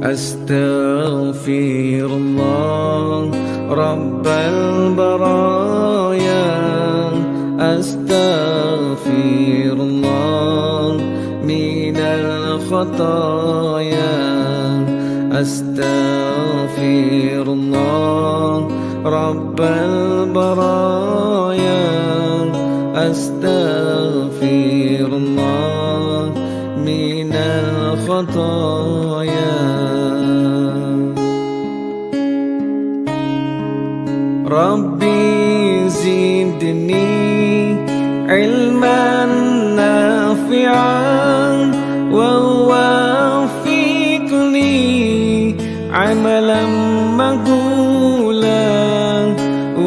أستغفر الله رب البرايا، أستغفر الله من الخطايا، أستغفر الله رب البرايا، أستغفر الله من الخطايا. ربي زدني علما نافعا ووفقني عملا مقبولا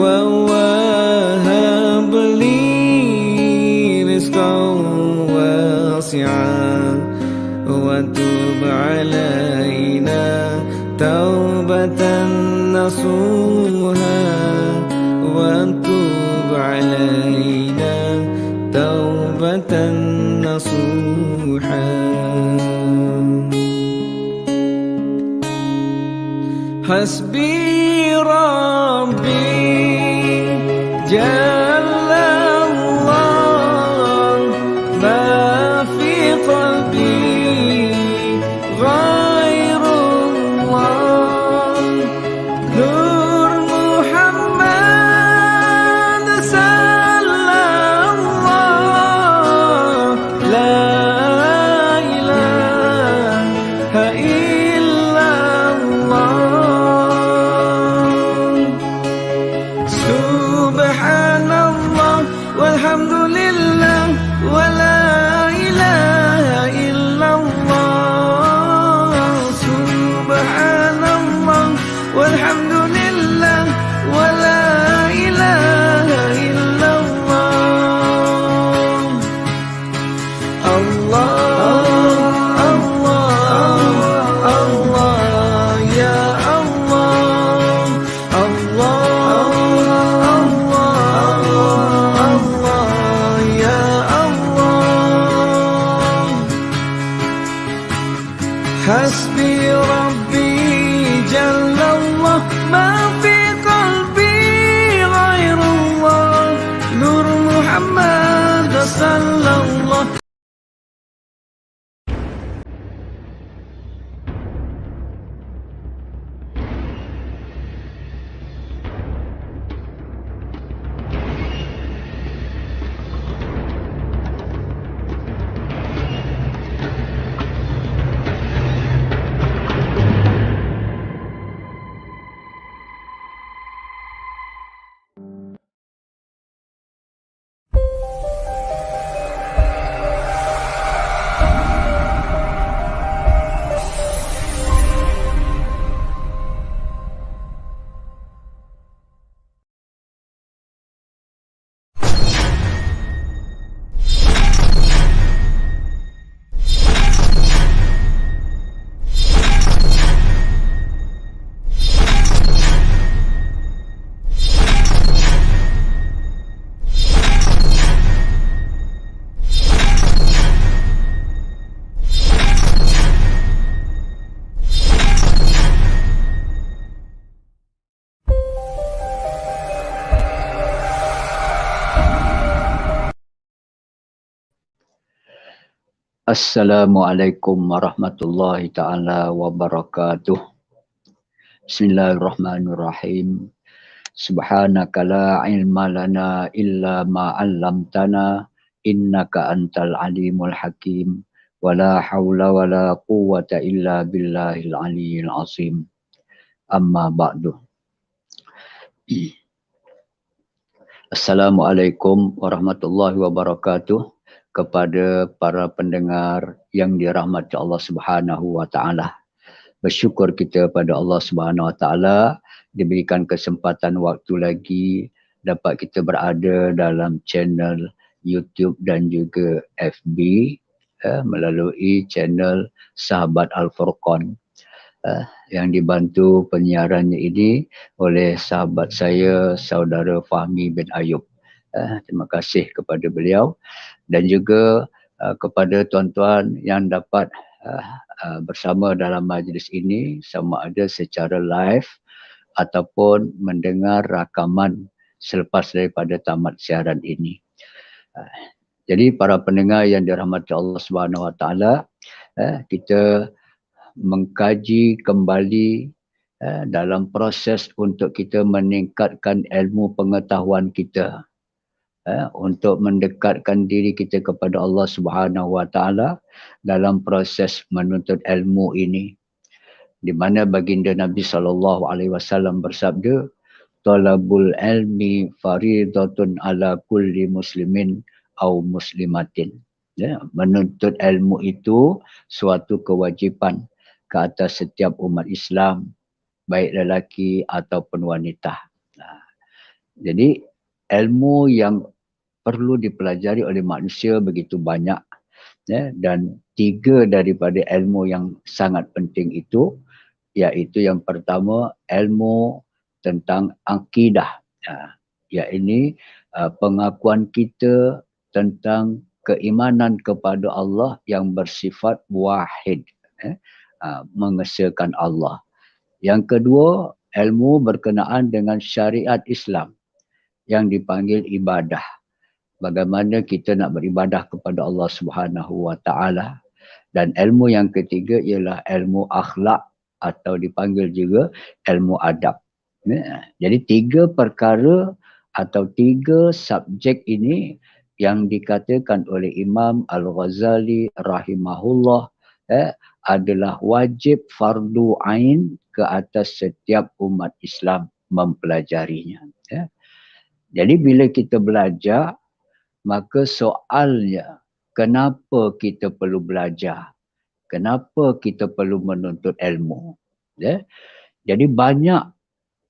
ووهب لي رزقا واسعا وتب علينا توبة نصوحا وتب علينا توبة نصوحا. حسبي ربي جل الله ما في قلبي غير الله، نور محمد صلى الله، لا إله إلا الله. سبحان الله والحمد لله ولا إله إلا الله. سبحان الله والحمد لله ولا إله إلا الله. الله الله الله يا الله، الله الله الله يا الله. حسبي ربي جل الله ما في قلبي غير الله، نور محمد صلى الله. Assalamualaikum warahmatullahi ta'ala wabarakatuh. Bismillahirrahmanirrahim. Subhanaka la ilma lana illa ma'allamtana innaka antal alimul hakim wa la hawla wa la quwwata illa billahil aliyyil azim. Amma ba'du. Assalamualaikum warahmatullahi wabarakatuh. Kepada para pendengar yang dirahmati Allah Subhanahu wa taala. Bersyukur kita pada Allah Subhanahu wa taala diberikan kesempatan waktu lagi dapat kita berada dalam channel YouTube dan juga FB melalui channel Sahabat Al-Furqan yang dibantu penyiarannya ini oleh sahabat saya, saudara Fahmi bin Ayub. Terima kasih kepada beliau dan juga kepada tuan-tuan yang dapat bersama dalam majlis ini, sama ada secara live ataupun mendengar rakaman selepas daripada tamat siaran ini. Jadi para pendengar yang dirahmati Allah Subhanahu Wa Taala, kita mengkaji kembali dalam proses untuk kita meningkatkan ilmu pengetahuan kita, untuk mendekatkan diri kita kepada Allah Subhanahu Wa Taala dalam proses menuntut ilmu ini, di mana baginda Nabi SAW bersabda, talabul ilmi faridatun ala kulli muslimin au muslimatin. Menuntut ilmu itu suatu kewajipan ke atas setiap umat Islam, baik lelaki ataupun wanita. Jadi ilmu yang perlu dipelajari oleh manusia begitu banyak, dan 3 daripada ilmu yang sangat penting itu, iaitu yang pertama ilmu tentang akidah, iaitu pengakuan kita tentang keimanan kepada Allah yang bersifat wahid, mengesahkan Allah. Yang kedua, ilmu berkenaan dengan syariat Islam yang dipanggil ibadah. Bagaimana kita nak beribadah kepada Allah Subhanahu Wa Taala. Dan ilmu yang ketiga ialah ilmu akhlak atau dipanggil juga ilmu adab. Jadi 3 perkara atau 3 subjek ini yang dikatakan oleh Imam Al-Ghazali rahimahullah adalah wajib fardu ain ke atas setiap umat Islam mempelajarinya. Jadi bila kita belajar, maka soalnya kenapa kita perlu belajar? Kenapa kita perlu menuntut ilmu? Jadi banyak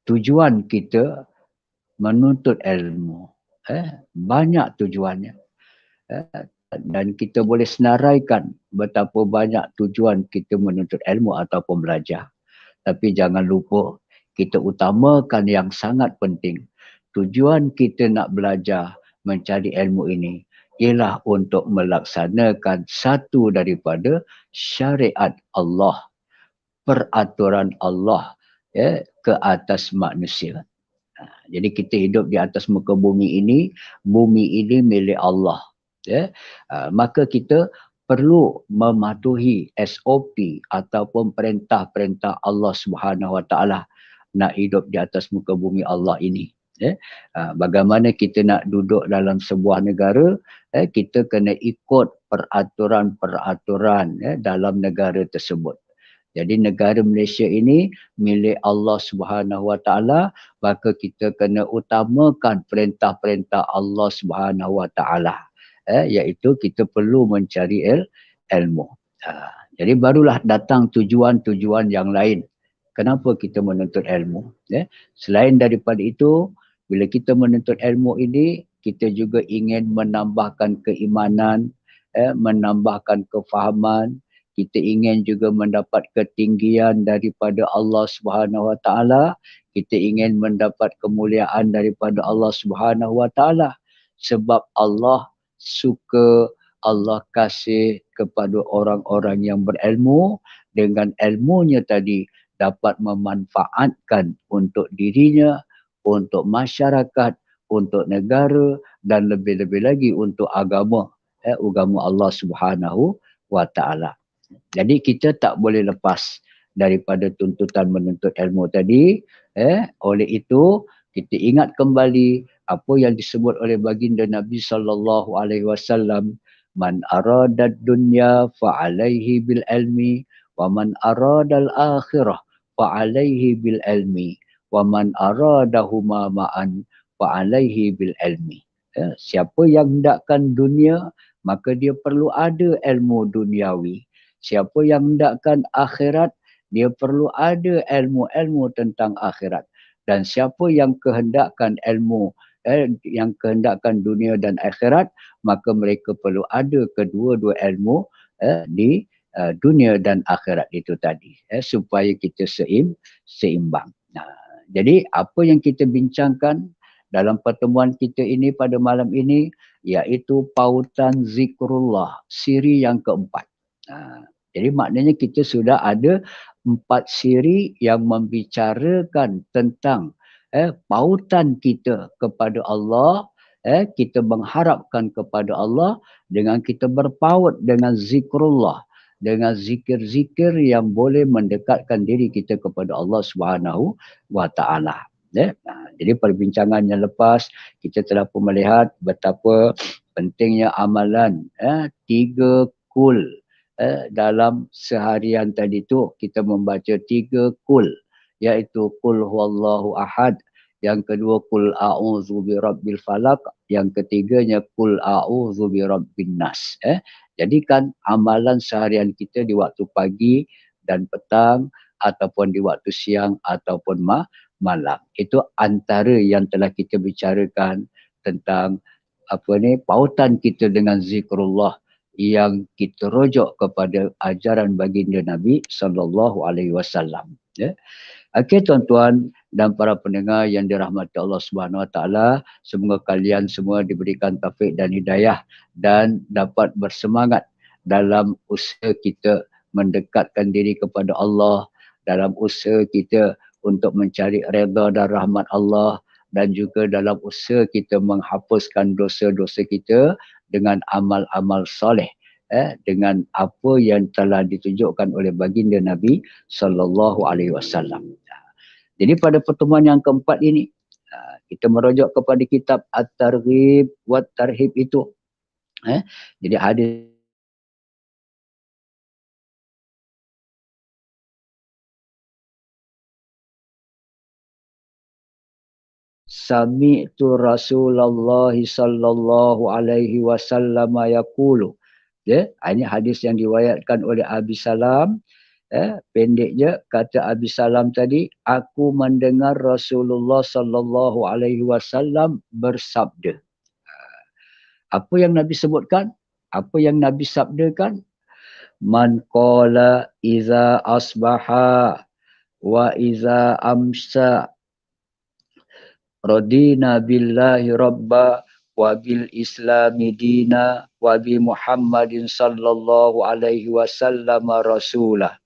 tujuan kita menuntut ilmu. Banyak tujuannya. Dan kita boleh senaraikan betapa banyak tujuan kita menuntut ilmu ataupun belajar. Tapi jangan lupa, kita utamakan yang sangat penting. Tujuan kita nak belajar mencari ilmu ini ialah untuk melaksanakan satu daripada syariat Allah, peraturan Allah ke atas manusia. Jadi kita hidup di atas muka bumi ini milik Allah. Maka kita perlu mematuhi SOP ataupun perintah-perintah Allah Subhanahu Wa Taala nak hidup di atas muka bumi Allah ini. Bagaimana kita nak duduk dalam sebuah negara, kita kena ikut peraturan-peraturan dalam negara tersebut. Jadi negara Malaysia ini milik Allah Subhanahu Wa Taala, maka kita kena utamakan perintah-perintah Allah Subhanahu Wa Taala, iaitu kita perlu mencari ilmu. Jadi barulah datang tujuan-tujuan yang lain. Kenapa kita menuntut ilmu? Selain daripada itu, bila kita menuntut ilmu ini, kita juga ingin menambahkan keimanan, menambahkan kefahaman. Kita ingin juga mendapat ketinggian daripada Allah Subhanahu Wa Taala. Kita ingin mendapat kemuliaan daripada Allah Subhanahu Wa Taala. Sebab Allah suka, Allah kasih kepada orang-orang yang berilmu. Dengan ilmunya tadi dapat memanfaatkan untuk dirinya, untuk masyarakat, untuk negara dan lebih-lebih lagi untuk agama Allah Subhanahu Wa Taala. Jadi kita tak boleh lepas daripada tuntutan menuntut ilmu tadi. Oleh itu kita ingat kembali apa yang disebut oleh baginda Nabi SAW. Man aradad dunya fa'alaihi bil ilmi wa man aradal akhirah fa'alaihi bil ilmi wa man aradahuma ma'an fa'alaihi bil ilmi. Siapa yang hendakkan dunia, maka dia perlu ada ilmu duniawi. Siapa yang hendakkan akhirat, dia perlu ada ilmu-ilmu tentang akhirat. Dan siapa yang kehendakkan ilmu, yang kehendakkan dunia dan akhirat, maka mereka perlu ada kedua-dua ilmu di dunia dan akhirat itu tadi, supaya kita seimbang. Jadi apa yang kita bincangkan dalam pertemuan kita ini pada malam ini, iaitu pautan zikrullah, siri yang keempat. Jadi maknanya kita sudah ada 4 siri yang membicarakan tentang pautan kita kepada Allah, kita mengharapkan kepada Allah dengan kita berpaut dengan zikrullah, dengan zikir-zikir yang boleh mendekatkan diri kita kepada Allah Subhanahu wa taala. Jadi perbincangan yang lepas kita telah pun melihat betapa pentingnya amalan 3 kul dalam seharian tadi tu kita membaca 3 kul, iaitu kul huwallahu ahad, yang kedua kul a'udzu birabbil falaq, yang ketiganya kul a'udzu birabbin nas. Jadikan amalan seharian kita di waktu pagi dan petang ataupun di waktu siang ataupun malam. Itu antara yang telah kita bicarakan tentang pautan kita dengan zikrullah yang kita rujuk kepada ajaran baginda Nabi sallallahu alaihi wasallam. Okey tuan-tuan dan para pendengar yang dirahmati Allah Subhanahu wa taala, semoga kalian semua diberikan taufik dan hidayah dan dapat bersemangat dalam usaha kita mendekatkan diri kepada Allah, dalam usaha kita untuk mencari redha dan rahmat Allah, dan juga dalam usaha kita menghapuskan dosa-dosa kita dengan amal-amal soleh, dengan apa yang telah ditunjukkan oleh baginda Nabi sallallahu alaihi wasallam. Jadi pada pertemuan yang keempat ini kita merujuk kepada kitab At-Targhib wa Tarhib itu. Jadi hadis Sami'tu Rasulullah sallallahu alaihi wasallam yaqulu. Ini hadis yang diriwayatkan oleh Abi Salam. Pendek je kata Abi Salam tadi, aku mendengar Rasulullah sallallahu alaihi wasallam bersabda. Apa yang Nabi sebutkan? Apa yang Nabi sabdakan? Man qala iza asbaha wa iza amsa radina billahi rabba wa bil islami dina wa bi Muhammadin sallallahu alaihi wasallam rasulah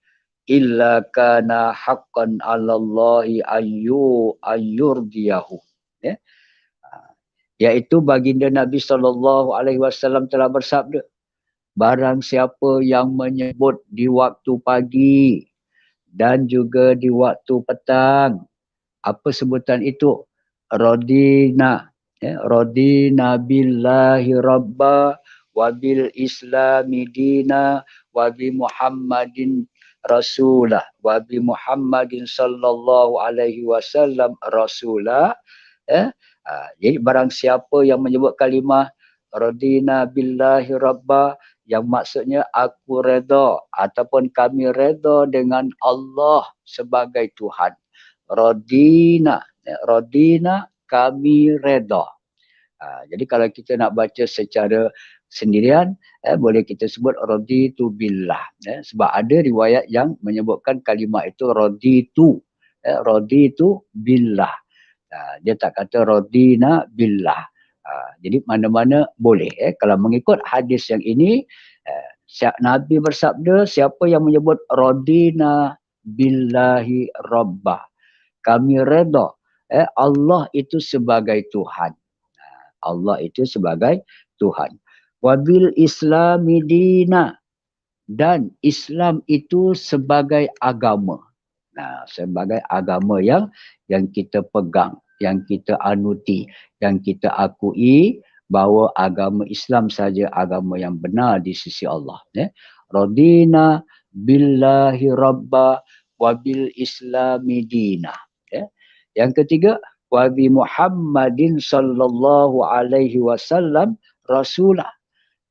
illa kana haqqan 'ala Allahi ayyurdiyahu. Iaitu baginda Nabi sallallahu alaihi wasallam telah bersabda, barang siapa yang menyebut di waktu pagi dan juga di waktu petang, apa sebutan itu? Radina billahi rabba wa bil islami dina wa bi Muhammadin rasulah wa bi Muhammadin sallallahu alaihi wasallam rasulah. Jadi barang siapa yang menyebut kalimah radina billahi rabba, yang maksudnya aku redha ataupun kami redha dengan Allah sebagai Tuhan. Radina kami redha. Jadi kalau kita nak baca secara sendirian, boleh kita sebut raditu billah. Sebab ada riwayat yang menyebutkan kalimah itu raditu billah. Dia tak kata radina billah. Jadi mana-mana boleh. Kalau mengikut hadis yang ini, Nabi bersabda, siapa yang menyebut radina billahi rabbah, kami redha Allah itu sebagai Tuhan. Allah itu sebagai Tuhan. Wabil islami dina, dan Islam itu sebagai agama. Sebagai agama yang kita pegang, yang kita anuti, yang kita akui bahawa agama Islam saja agama yang benar di sisi Allah. Radina billahi rabba wabil islami dina. Yang ketiga, wa bi Muhammadin sallallahu alaihi wasallam rasulah.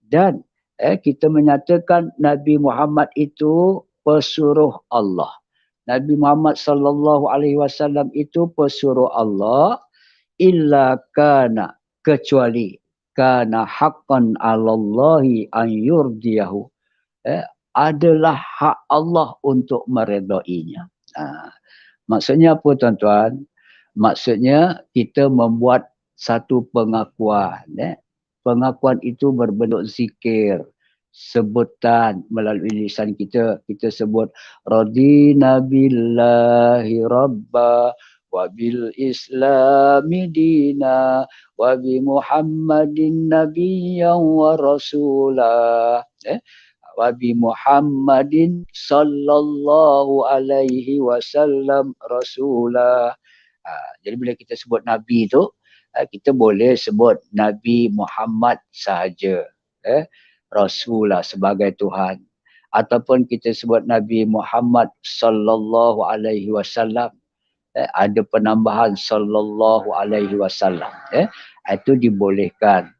Dan kita menyatakan Nabi Muhammad itu pesuruh Allah. Nabi Muhammad sallallahu alaihi wasallam itu pesuruh Allah, illa kana, kecuali kana haqqan 'alallahi an yurdiyahu, adalah hak Allah untuk meredainya. Maksudnya apa tuan-tuan? Maksudnya kita membuat satu pengakuan. Pengakuan itu berbentuk zikir. sebutan melalui lisan kita. Kita sebut radina billahi rabba wa bil islami dina wa bi muhammadin nabiyyan wa rasulah. Wa bi muhammadin sallallahu alaihi wasallam rasulah. Jadi bila kita sebut nabi tu, kita boleh sebut Nabi Muhammad sahaja, Rasulullah sebagai Tuhan, ataupun kita sebut Nabi Muhammad sallallahu alaihi wasallam, ada penambahan sallallahu alaihi wasallam, itu dibolehkan,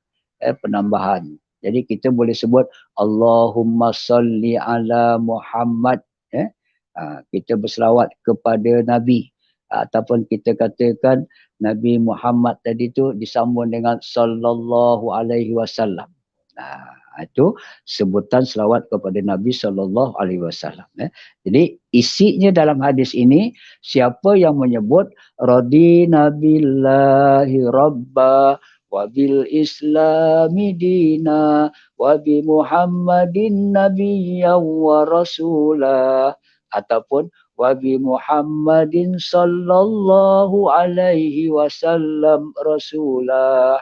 penambahan. Jadi kita boleh sebut Allahumma salli ala Muhammad, kita berselawat kepada Nabi, ataupun kita katakan Nabi Muhammad tadi tu disambung dengan sallallahu alaihi wasallam. Itu sebutan selawat kepada Nabi sallallahu alaihi wasallam. Jadi isinya dalam hadis ini, siapa yang menyebut radina billahi rabba wa bil islami dina wa bi muhammadin nabiyyan wa rasulah, ataupun wa bi muhammadin sallallahu alaihi wasallam rasulah.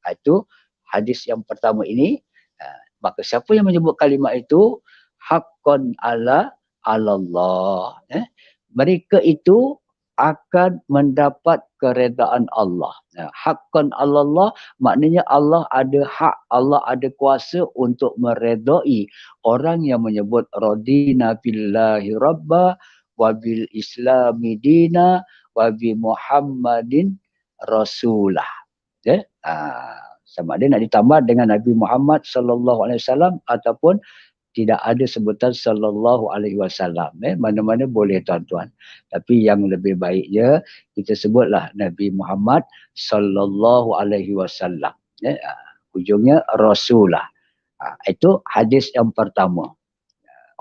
Itu hadis yang pertama ini. Maka siapa yang menyebut kalimat itu, haqqan ala Allah, mereka itu akan mendapat keredaan Allah. Haqqan ala Allah maknanya Allah ada hak, Allah ada kuasa untuk meredai orang yang menyebut radina billahi rabba wa bil islami dina wa bi muhammadin rasulah. Sama ada nak ditambah dengan Nabi Muhammad sallallahu alaihi wasallam ataupun tidak ada sebutan sallallahu alaihi wasallam. Mana-mana boleh tuan-tuan. Tapi yang lebih baiknya kita sebutlah Nabi Muhammad sallallahu alaihi wasallam. Ujungnya Rasulullah. Itu hadis yang pertama.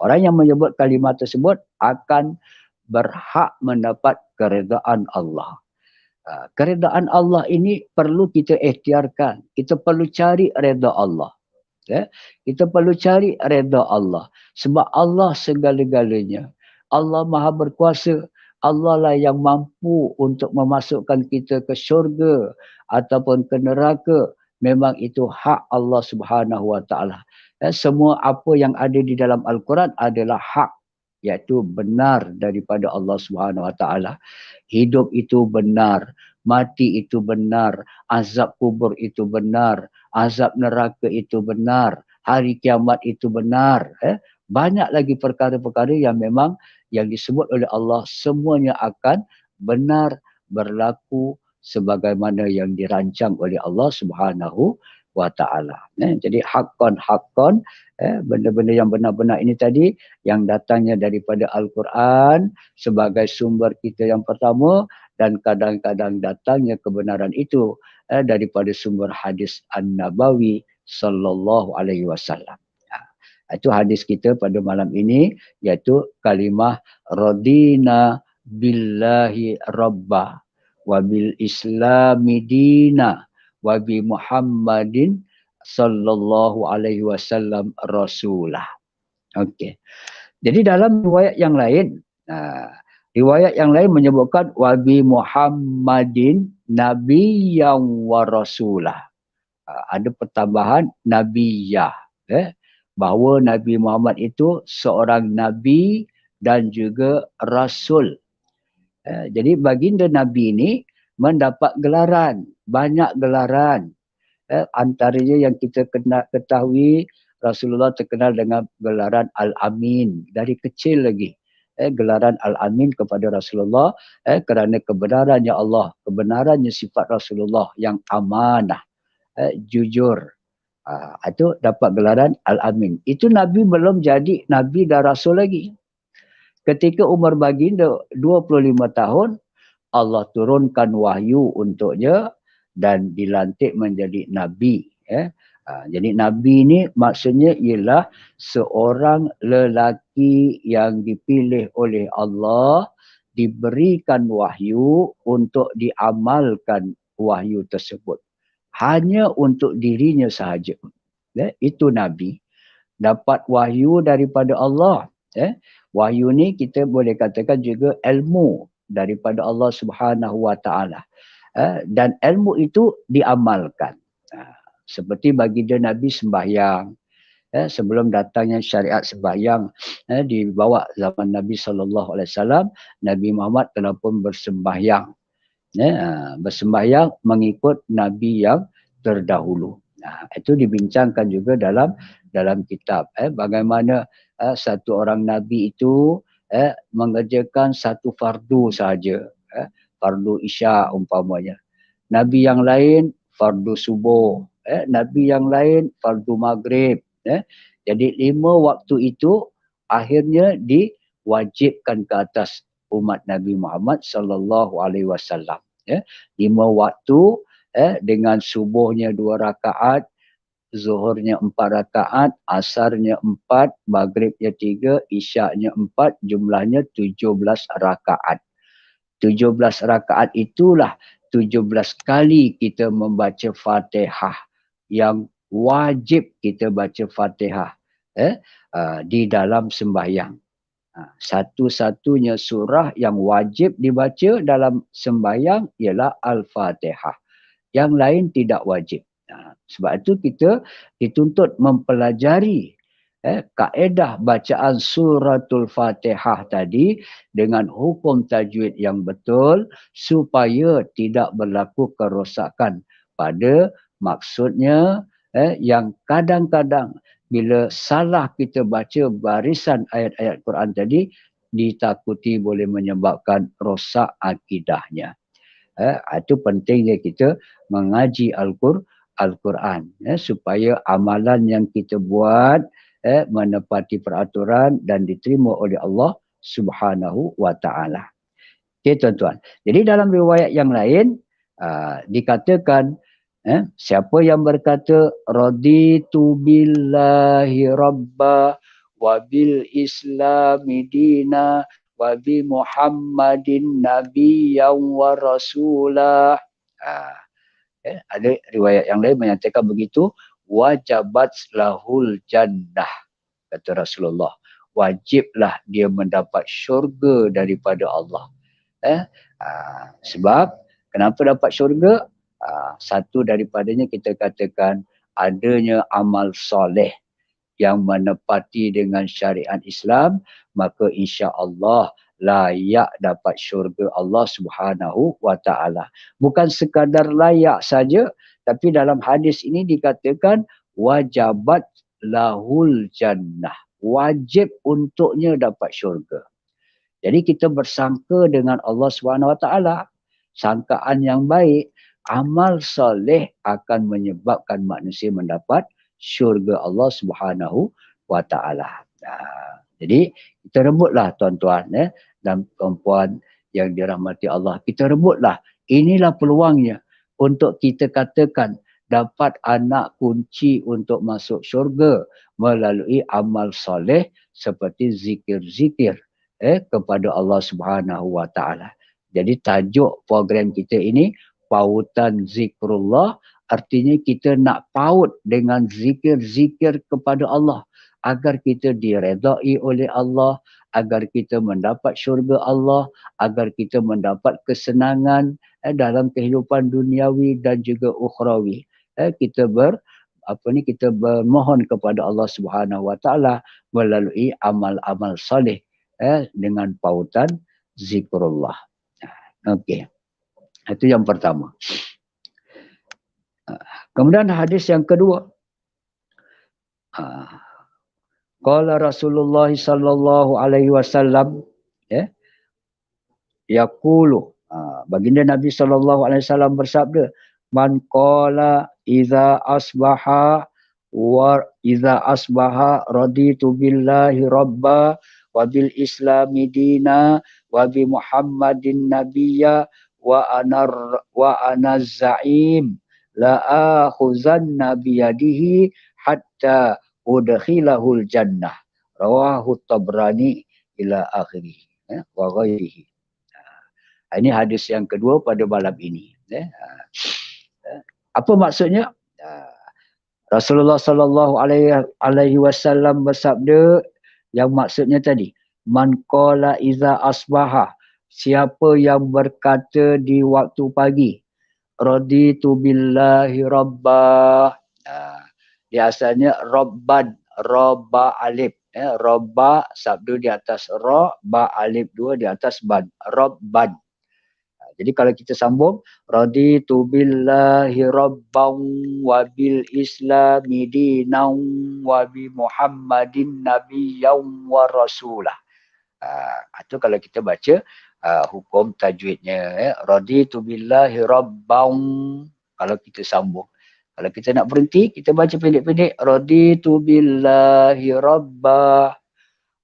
Orang yang menyebut kalimat tersebut akan berhak mendapat keredaan Allah. Keredaan Allah ini perlu kita ikhtiarkan. Kita perlu cari redha Allah. Kita perlu cari redha Allah. Sebab Allah segala-galanya. Allah Maha Berkuasa. Allah lah yang mampu untuk memasukkan kita ke syurga ataupun ke neraka. Memang itu hak Allah Subhanahu Wa Taala. Semua apa yang ada di dalam Al-Quran adalah hak, iaitu benar daripada Allah Subhanahu Wa Taala. Hidup itu benar, mati itu benar, azab kubur itu benar, azab neraka itu benar, hari kiamat itu benar. Banyak lagi perkara-perkara yang memang yang disebut oleh Allah semuanya akan benar berlaku sebagaimana yang dirancang oleh Allah Subhanahu Wa Taala. Jadi haqqan, benda-benda yang benar-benar ini tadi yang datangnya daripada Al-Quran sebagai sumber kita yang pertama, dan kadang-kadang datangnya kebenaran itu daripada sumber hadis An-Nabawi sallallahu alaihi wasallam. Itu hadis kita pada malam ini, iaitu kalimah radina billahi rabba wa bil islami dina wa bi muhammadin sallallahu alaihi wasallam rasulah. Okey. Jadi dalam riwayat yang lain menyebutkan wa bi muhammadin nabiyyan wa rasulah. Ada pertambahan nabiyah, bahawa Nabi Muhammad itu seorang nabi dan juga rasul. Jadi baginda Nabi ini mendapat gelaran, banyak gelaran. Antaranya yang kita ketahui, Rasulullah terkenal dengan gelaran Al-Amin dari kecil lagi. Gelaran Al-Amin kepada Rasulullah kerana kebenarannya Allah, kebenarannya sifat Rasulullah yang amanah, jujur. Itu dapat gelaran Al-Amin. Itu Nabi belum jadi Nabi dan Rasul lagi. Ketika umur baginda 25 tahun, Allah turunkan wahyu untuknya dan dilantik menjadi Nabi. Jadi Nabi ini maksudnya ialah seorang lelaki yang dipilih oleh Allah, diberikan wahyu untuk diamalkan wahyu tersebut. Hanya untuk dirinya sahaja. Itu Nabi. dapat wahyu daripada Allah. Wahyu ni kita boleh katakan juga ilmu daripada Allah Subhanahu Wa Taala. Dan ilmu itu diamalkan. Seperti baginda Nabi sembahyang. Sebelum datangnya syariat sembahyang dibawa zaman Nabi SAW, Nabi Muhammad telah pun bersembahyang. Bersembahyang mengikut Nabi yang terdahulu. Itu dibincangkan juga dalam kitab. Bagaimana satu orang Nabi itu mengerjakan satu fardu sahaja. Fardu Isya umpamanya. Nabi yang lain fardu subuh. Nabi yang lain fardu maghrib. Jadi 5 waktu itu akhirnya diwajibkan ke atas umat Nabi Muhammad sallallahu alaihi wasallam. 5 waktu dengan subuhnya 2 rakaat, zuhurnya 4 rakaat, asarnya 4, maghribnya 3, isyaknya 4, jumlahnya 17 rakaat. 17 rakaat itulah 17 kali kita membaca Fatihah, yang wajib kita baca Fatihah di dalam sembahyang. Satu-satunya surah yang wajib dibaca dalam sembahyang ialah Al-Fatihah. Yang lain tidak wajib. Sebab itu kita dituntut mempelajari kaedah bacaan suratul Fatihah tadi dengan hukum tajwid yang betul supaya tidak berlaku kerosakan pada maksudnya. Yang kadang-kadang bila salah kita baca barisan ayat-ayat Quran tadi, ditakuti boleh menyebabkan rosak akidahnya. Itu pentingnya kita mengaji Al-Quran supaya amalan yang kita buat menepati peraturan dan diterima oleh Allah Subhanahu Wa Taala. Okey tuan-tuan. Jadi dalam riwayat yang lain dikatakan siapa yang berkata raditu billahi rabba wa bil islami dina wa bi muhammadin nabiyyan wa rasulah. Ada riwayat yang lain menyatakan begitu, wajabat lahul jannah, kata Rasulullah. Wajiblah dia mendapat syurga daripada Allah. Sebab kenapa dapat syurga? Satu daripadanya kita katakan adanya amal soleh yang menepati dengan syariat Islam, maka insya-Allah layak dapat syurga Allah Subhanahu Wa Taala. Bukan sekadar layak saja, tapi dalam hadis ini dikatakan wajabat lahul jannah. Wajib untuknya dapat syurga. Jadi kita bersangka dengan Allah Subhanahu Wa Taala, sangkaan yang baik. Amal soleh akan menyebabkan manusia mendapat syurga Allah Subhanahu Wa Taala. Jadi kita rebutlah tuan-tuan dan perempuan yang dirahmati Allah. Kita rebutlah. Inilah peluangnya untuk kita katakan dapat anak kunci untuk masuk syurga melalui amal soleh seperti zikir-zikir kepada Allah Subhanahu Wa Taala. Jadi tajuk program kita ini pautan zikrullah, artinya kita nak paut dengan zikir-zikir kepada Allah agar kita diredai oleh Allah, agar kita mendapat syurga Allah, agar kita mendapat kesenangan dalam kehidupan duniawi dan juga ukhrawi. Kita bermohon kepada Allah Subhanahu Wa Taala melalui amal-amal soleh dengan pautan zikrullah. Okey. Itu yang pertama. Kemudian hadis yang kedua. Qala Rasulullah sallallahu alaihi wasallam yaqulu, baginda Nabi sallallahu alaihi wasallam bersabda, man qala idza asbaha raditu billahi rabba wa bil islami dina wa bi muhammadin nabiyya wa ana za'im la akhuzanna biyadihi hatta udkhilahul jannah, rawahu Tabrani ila akhirih wa ghairihi. Ini hadis yang kedua pada malam ini. Apa maksudnya? Rasulullah sallallahu alaihi wasallam bersabda yang maksudnya tadi, man qala iza asbaha, siapa yang berkata di waktu pagi, raditu billahi rabbah. Dia asalnya rabban, rabba alif. Rabba sabdu di atas ra, ba alif dua di atas ban. Rabban. Jadi kalau kita sambung, raditu billahi rabban wa bil islami dinan wa bi muhammadin nabiyyan wa rasulah. Itu kalau kita baca hukum tajwidnya. Raditu billahi rabban. Kalau kita sambung. Kalau kita nak berhenti, kita baca pendek-pendek. Raditu billahi rabba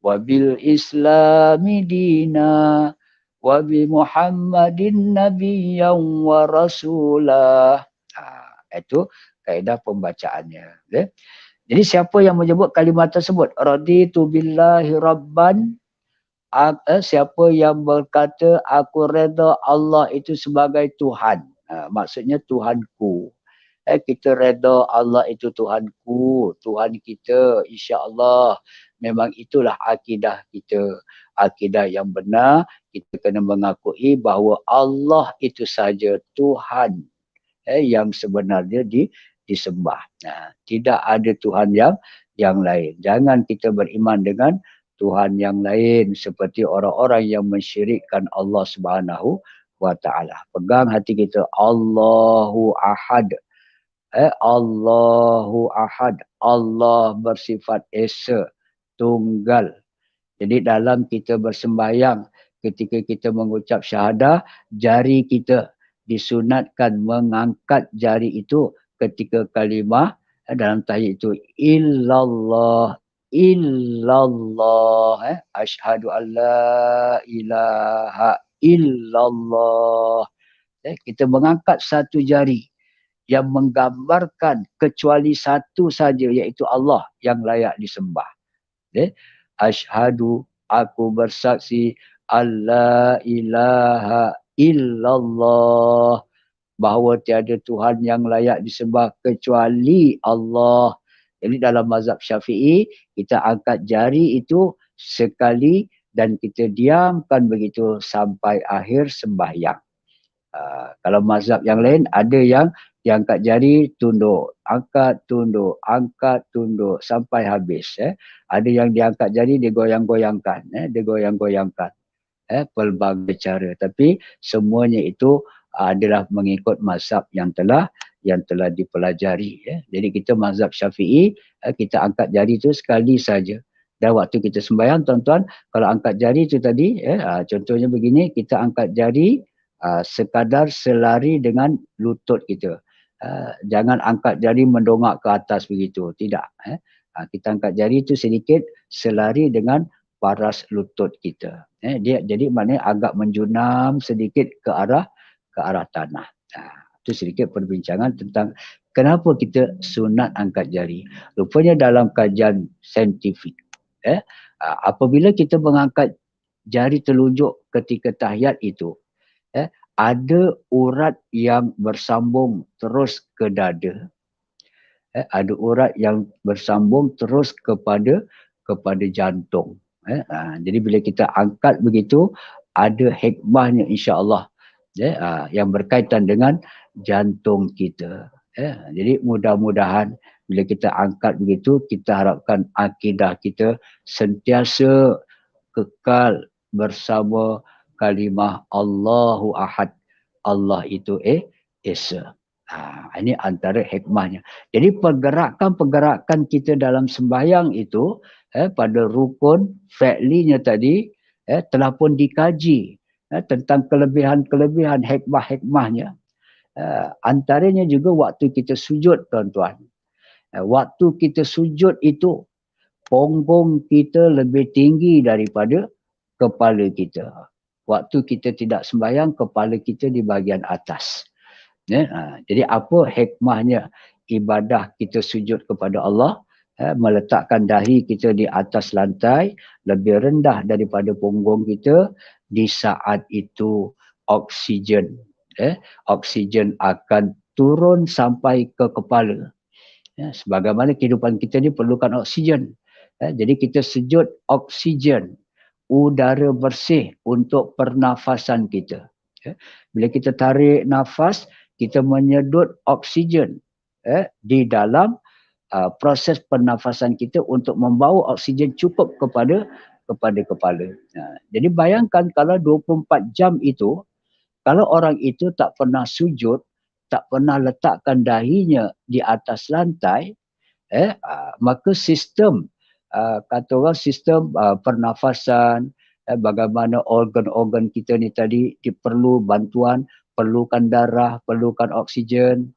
wa bil islami dina wa bi muhammadin nabiyyan wa rasulah. Itu kaedah pembacaannya. Okay? Jadi siapa yang menyebut kalimat tersebut? Raditu billahi rabban. Siapa yang berkata aku reda Allah itu sebagai Tuhan. Maksudnya Tuhanku. Kita reda Allah itu Tuhanku, Tuhan kita, insya-Allah. Memang itulah akidah kita. Akidah yang benar, kita kena mengakui bahawa Allah itu saja Tuhan yang sebenarnya disembah. Tidak ada Tuhan yang lain. Jangan kita beriman dengan Tuhan yang lain seperti orang-orang yang mensyirikkan Allah Subhanahu wa taala. Pegang hati kita, Allahu Ahad. Allahu Ahad. Allah bersifat esa, tunggal. Jadi dalam kita bersembahyang, ketika kita mengucap syahadah, jari kita disunatkan mengangkat jari itu ketika kalimah dalam tahiyat itu. Illallah, illallah. Asyhadu an la ilaha illallah. Kita mengangkat satu jari yang menggambarkan kecuali satu saja, iaitu Allah yang layak disembah. Asyhadu, aku bersaksi, alla ilaha illallah, bahawa tiada Tuhan yang layak disembah kecuali Allah. Jadi dalam mazhab Syafi'i, kita angkat jari itu sekali dan kita diamkan begitu sampai akhir sembahyang. Kalau mazhab yang lain, ada yang diangkat jari, tunduk, angkat, tunduk, angkat, tunduk sampai habis. Ada yang diangkat jari, digoyang-goyangkan, digoyang-goyangkan. Pelbagai cara. Tapi semuanya itu adalah mengikut mazhab yang telah dipelajari. Jadi kita mazhab Syafi'i, kita angkat jari itu sekali saja. Dan waktu kita sembahyang, tuan-tuan, kalau angkat jari itu tadi, contohnya begini, kita angkat jari sekadar selari dengan lutut kita. Jangan angkat jari mendongak ke atas begitu. Tidak. Kita angkat jari itu sedikit selari dengan paras lutut kita. Dia jadi maknanya agak menjunam sedikit ke arah tanah. Itu sedikit perbincangan tentang kenapa kita sunat angkat jari. Rupanya dalam kajian saintifik, apabila kita mengangkat jari telunjuk ketika tahiyat itu, ada urat yang bersambung terus ke dada. Ada urat yang bersambung terus kepada jantung. Jadi bila kita angkat begitu, ada hikmahnya insya-Allah, yang berkaitan dengan jantung kita. Jadi mudah-mudahan bila kita angkat begitu, kita harapkan akidah kita sentiasa kekal bersama kalimah Allahu Ahad. Allah itu esa. Ini antara hikmahnya. Jadi pergerakan-pergerakan kita dalam sembahyang itu pada rukun fi'linya tadi telah pun dikaji tentang kelebihan-kelebihan hikmah-hikmahnya. Antaranya juga waktu kita sujud, tuan-tuan. Waktu kita sujud itu punggung kita lebih tinggi daripada kepala kita. Waktu kita tidak sembahyang, kepala kita di bahagian atas. Jadi apa hikmahnya ibadah kita sujud kepada Allah, meletakkan dahi kita di atas lantai, lebih rendah daripada punggung kita. Di saat itu oksigen akan turun sampai ke kepala. Sebagaimana kehidupan kita ni perlukan oksigen. Jadi kita sujud oksigen, udara bersih untuk pernafasan kita. Bila kita tarik nafas, kita menyedut oksigen di dalam proses pernafasan kita untuk membawa oksigen cukup kepada kepala. Jadi bayangkan kalau 24 jam itu, kalau orang itu tak pernah sujud, tak pernah letakkan dahinya di atas lantai, maka sistem kata orang sistem pernafasan, bagaimana organ-organ kita ni tadi perlu bantuan, perlukan darah, perlukan oksigen.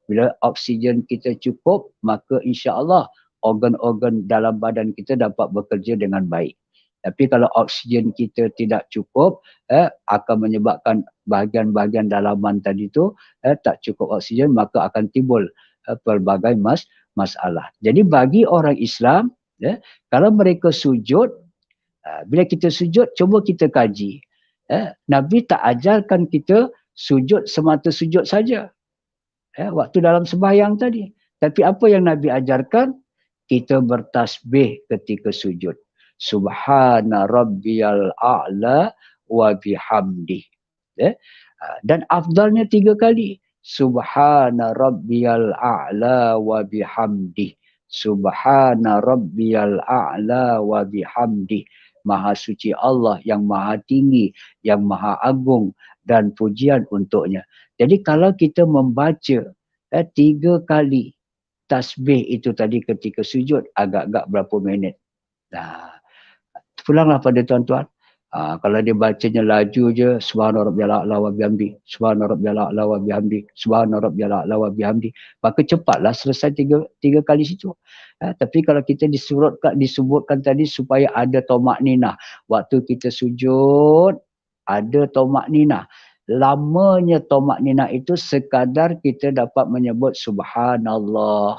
Bila oksigen kita cukup, maka insya-Allah organ-organ dalam badan kita dapat bekerja dengan baik. Tapi kalau oksigen kita tidak cukup, akan menyebabkan bahagian-bahagian dalaman tadi tu tak cukup oksigen, maka akan timbul pelbagai masalah. Jadi bagi orang Islam, kalau mereka sujud, bila kita sujud, cuba kita kaji. Nabi tak ajarkan kita sujud semata sujud saja. Waktu dalam sembahyang tadi. Tapi apa yang Nabi ajarkan? Kita bertasbih ketika sujud. Subhana rabbiyal a'la wa bihamdih. Dan afdalnya 3 kali. Subhana rabbiyal a'la wa bihamdih. Subhana rabbiyal a'la wa bihamdih. Maha suci Allah yang maha tinggi, yang maha agung dan pujian untuknya. Jadi kalau kita membaca 3 kali tasbih itu tadi ketika sujud, agak-agak berapa minit. Pulanglah pada tuan-tuan. Kalau dia bacanya laju je, subhana rabbiyal a'la wa bihamdi, subhana rabbiyal a'la wa bihamdi, subhana rabbiyal a'la wa bihamdi, maka cepatlah selesai 3 kali situ. Tapi kalau kita disebutkan tadi supaya ada tamakninah. Waktu kita sujud, ada tamakninah. Lamanya tamakninah itu sekadar kita dapat menyebut subhanallah.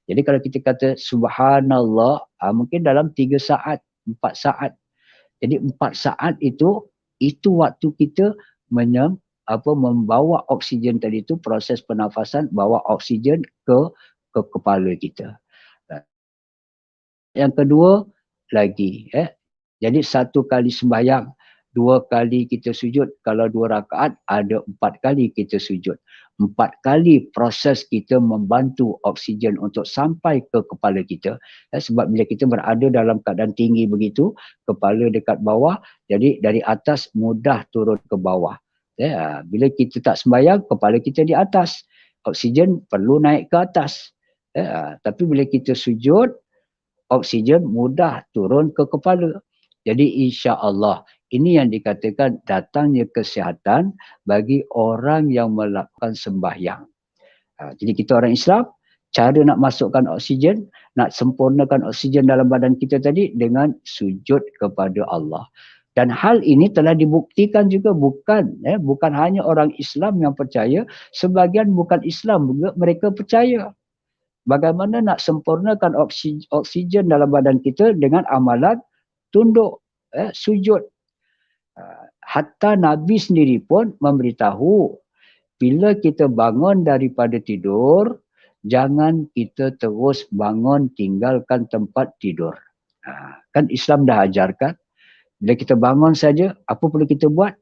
Jadi kalau kita kata subhanallah, mungkin dalam 3 saat, 4 saat. Jadi 4 saat itu waktu kita membawa oksigen tadi itu, proses pernafasan, bawa oksigen ke kepala kita. Yang kedua lagi, jadi 1 kali sembahyang, 2 kali kita sujud. Kalau 2 rakaat, ada 4 kali kita sujud. 4 kali proses kita membantu oksigen untuk sampai ke kepala kita. Sebab bila kita berada dalam keadaan tinggi begitu, kepala dekat bawah, jadi dari atas mudah turun ke bawah. Bila kita tak sembahyang, kepala kita di atas. Oksigen perlu naik ke atas. Tapi bila kita sujud, oksigen mudah turun ke kepala. Jadi insya-Allah ini yang dikatakan datangnya kesihatan bagi orang yang melakukan sembahyang. Jadi kita orang Islam, cara nak masukkan oksigen, nak sempurnakan oksigen dalam badan kita tadi dengan sujud kepada Allah. Dan hal ini telah dibuktikan juga bukan hanya orang Islam yang percaya, sebahagian bukan Islam juga mereka percaya. Bagaimana nak sempurnakan oksigen dalam badan kita dengan amalan tunduk, sujud. Hatta Nabi sendiri pun memberitahu, bila kita bangun daripada tidur, jangan kita terus bangun tinggalkan tempat tidur. Kan Islam dah ajarkan, bila kita bangun saja, apa perlu kita buat?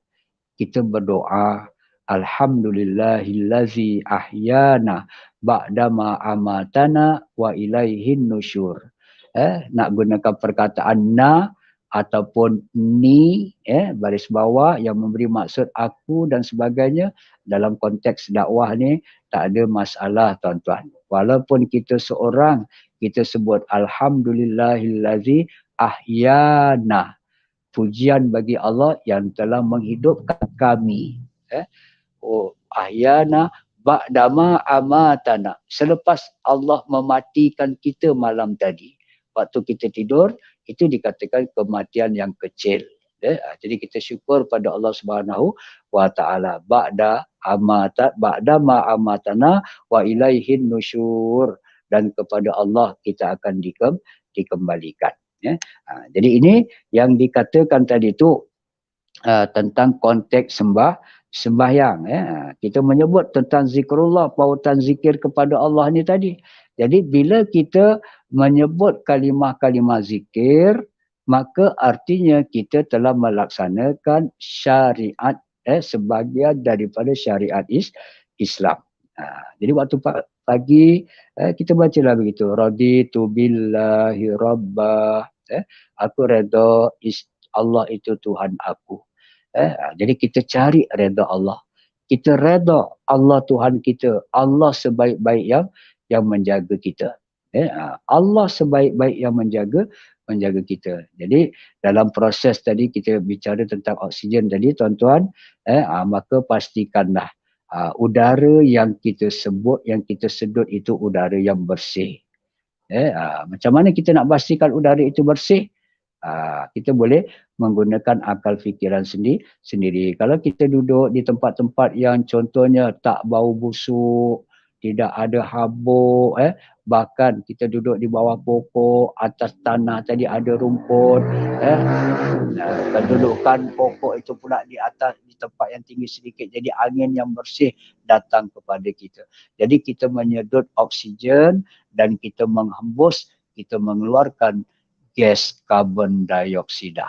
Kita berdoa, Alhamdulillahillazi ahyana ba'dama amatana wa ilaihin nusyur. Nak gunakan perkataan na ataupun ni, baris bawah yang memberi maksud aku dan sebagainya, dalam konteks dakwah ni tak ada masalah tuan-tuan. Walaupun kita seorang, kita sebut Alhamdulillahillazi ahyana. Pujian bagi Allah yang telah menghidupkan kami. Ahyana ba'dama amatana. Selepas Allah mematikan kita malam tadi. Waktu kita tidur, itu dikatakan kematian yang kecil. Jadi kita syukur pada Allah Subhanahu wa taala. Ba'da ma amatana wa ilaihin nusyur, dan kepada Allah kita akan dikembalikan. Jadi ini yang dikatakan tadi itu tentang konteks sembahyang. Kita menyebut tentang zikrullah, pautan zikir kepada Allah ni tadi. Jadi bila kita menyebut kalimah-kalimah zikir, maka artinya kita telah melaksanakan syariat sebahagian daripada syariat Islam. Jadi waktu pagi kita bacalah begitu. Raditu billahi rabbah. Aku redha Allah itu Tuhan aku. Jadi kita cari redha Allah. Kita redha Allah Tuhan kita. Allah sebaik-baik yang menjaga kita. Allah sebaik-baik yang menjaga kita. Jadi dalam proses tadi kita bicara tentang oksigen tadi tuan-tuan, maka pastikanlah udara yang kita sebut, yang kita sedut itu udara yang bersih. Macam mana kita nak pastikan udara itu bersih? Kita boleh menggunakan akal fikiran sendiri. Kalau kita duduk di tempat-tempat yang contohnya tak bau busuk, tidak ada habuk, bahkan kita duduk di bawah pokok, atas tanah tadi ada rumput, kedudukan pokok itu pula di atas, di tempat yang tinggi sedikit, jadi angin yang bersih datang kepada kita. Jadi kita menyedut oksigen dan kita menghembus, kita mengeluarkan gas karbon dioksida.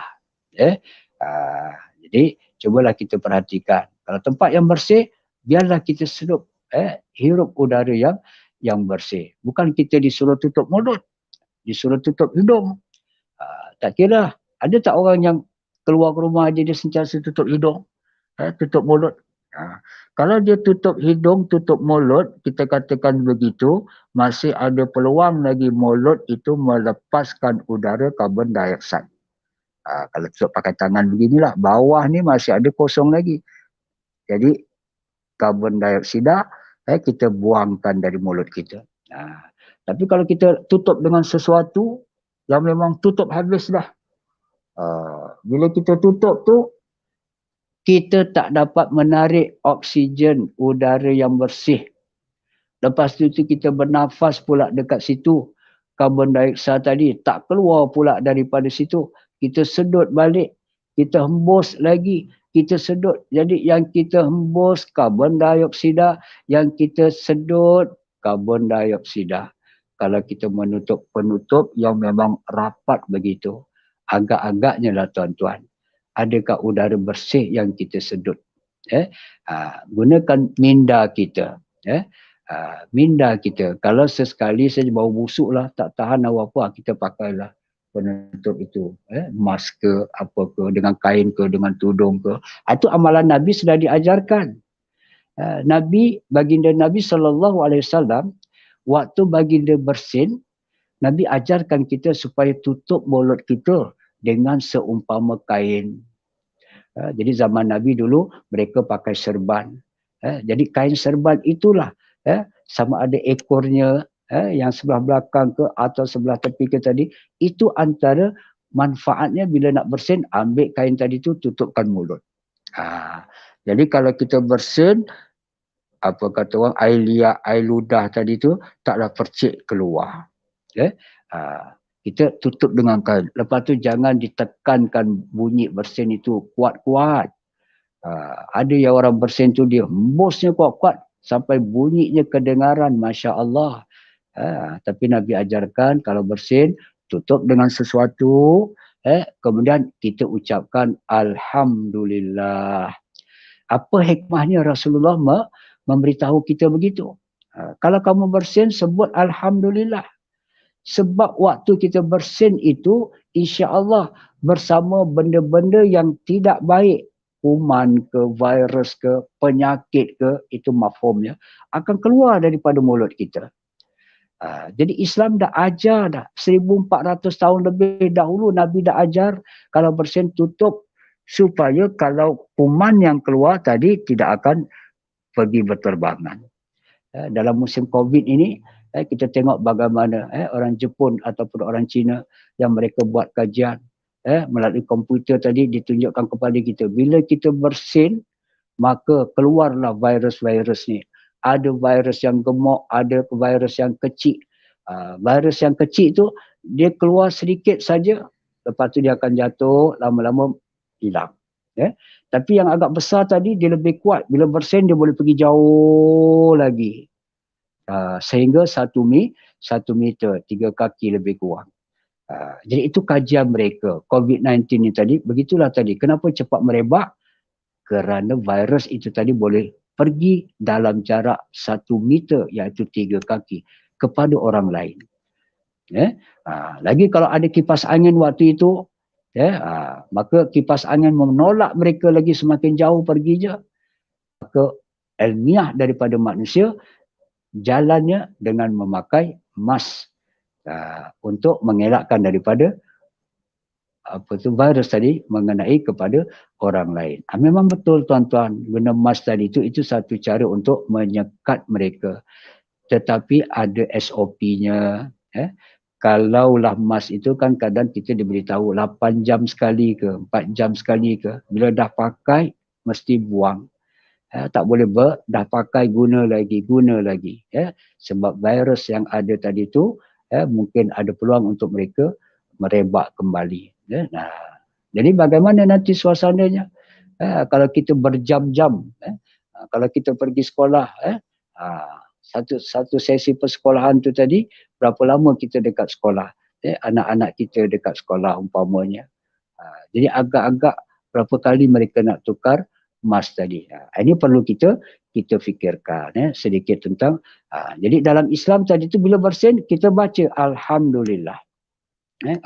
Jadi cubalah kita perhatikan. Kalau tempat yang bersih, biarlah kita sedup, hirup udara yang bersih. Bukan kita disuruh tutup mulut, disuruh tutup hidung. Tak kira, ada tak orang yang keluar ke rumah aja dia sentiasa tutup hidung, tutup mulut. Kalau dia tutup hidung, tutup mulut, kita katakan begitu, masih ada peluang lagi mulut itu melepaskan udara karbon dioksida. Kalau tutup pakai tangan beginilah, bawah ni masih ada kosong lagi. Jadi karbon dioksida kita buangkan dari mulut kita. Tapi kalau kita tutup dengan sesuatu yang memang tutup habis dah. Bila kita tutup tu, kita tak dapat menarik oksigen udara yang bersih. Lepas tu kita bernafas pula dekat situ. Karbon dioksida tadi tak keluar pula daripada situ. Kita sedut balik. Kita hembus lagi. Kita sedut. Jadi yang kita hembus karbon dioksida. Yang kita sedut karbon dioksida. Kalau kita menutup penutup yang memang rapat begitu. Agak-agaknya lah tuan-tuan. Adakah udara bersih yang kita sedut? Gunakan minda kita. Minda kita. Kalau sesekali saja bau busuk lah, tak tahan apa-apa, kita pakailah penutup itu. Mask ke, apa ke, dengan kain ke, dengan tudung ke. Itu amalan Nabi sudah diajarkan. Baginda Nabi SAW, waktu baginda bersin, Nabi ajarkan kita supaya tutup mulut kita dengan seumpama kain. Jadi zaman Nabi dulu mereka pakai serban. Jadi kain serban itulah sama ada ekornya yang sebelah belakang ke atau sebelah tepi ke tadi, itu antara manfaatnya bila nak bersin, ambil kain tadi tu tutupkan mulut. Jadi kalau kita bersin, apa kata orang, air liak, air ludah tadi tu taklah percik keluar. Kita tutup dengan kain. Lepas tu jangan ditekankan bunyi bersin itu kuat-kuat. Ada yang orang bersin tu dia hembusnya kuat-kuat sampai bunyinya kedengaran, Masya Allah. Tapi Nabi ajarkan kalau bersin, tutup dengan sesuatu, kemudian kita ucapkan Alhamdulillah. Apa hikmahnya Rasulullah memberitahu kita begitu? Kalau kamu bersin, sebut Alhamdulillah. Sebab waktu kita bersin itu, insya-Allah bersama benda-benda yang tidak baik, kuman ke, virus ke, penyakit ke, itu mafhumnya, akan keluar daripada mulut kita. Jadi Islam dah ajar dah, 1400 tahun lebih dahulu Nabi dah ajar, kalau bersin tutup, supaya kalau kuman yang keluar tadi tidak akan pergi berterbangan. Dalam musim COVID ini, kita tengok bagaimana orang Jepun ataupun orang Cina yang mereka buat kajian melalui komputer tadi ditunjukkan kepada kita. Bila kita bersin, maka keluarlah virus-virus ni. Ada virus yang gemuk, ada virus yang kecil. Virus yang kecil tu dia keluar sedikit saja, lepas tu dia akan jatuh, lama-lama hilang. Ya. Tapi yang agak besar tadi dia lebih kuat. Bila bersin dia boleh pergi jauh lagi. Sehingga 1 meter, 3 kaki lebih kurang. Jadi itu kajian mereka. COVID-19 ni tadi, begitulah tadi. Kenapa cepat merebak? Kerana virus itu tadi boleh pergi dalam jarak 1 meter iaitu 3 kaki kepada orang lain. Lagi kalau ada kipas angin waktu itu, maka kipas angin menolak mereka lagi semakin jauh pergi je. Maka ilmiah daripada manusia jalannya dengan memakai mask untuk mengelakkan daripada virus tadi mengenai kepada orang lain. Memang betul tuan-tuan, guna mask tadi itu satu cara untuk menyekat mereka. Tetapi ada SOP-nya. Kalaulah mask itu kan kadang kita diberitahu 8 jam sekali ke, 4 jam sekali ke. Bila dah pakai, mesti buang. Tak boleh dah pakai guna lagi. Sebab virus yang ada tadi tu mungkin ada peluang untuk mereka merebak kembali. Jadi bagaimana nanti suasananya? Kalau kita berjam-jam, kalau kita pergi sekolah, satu sesi persekolahan tu tadi, berapa lama kita dekat sekolah? Anak-anak kita dekat sekolah umpamanya. Jadi agak-agak berapa kali mereka nak tukar mask tadi. Ini perlu kita fikirkan sedikit tentang. Jadi dalam Islam tadi tu bila bersin kita baca Alhamdulillah.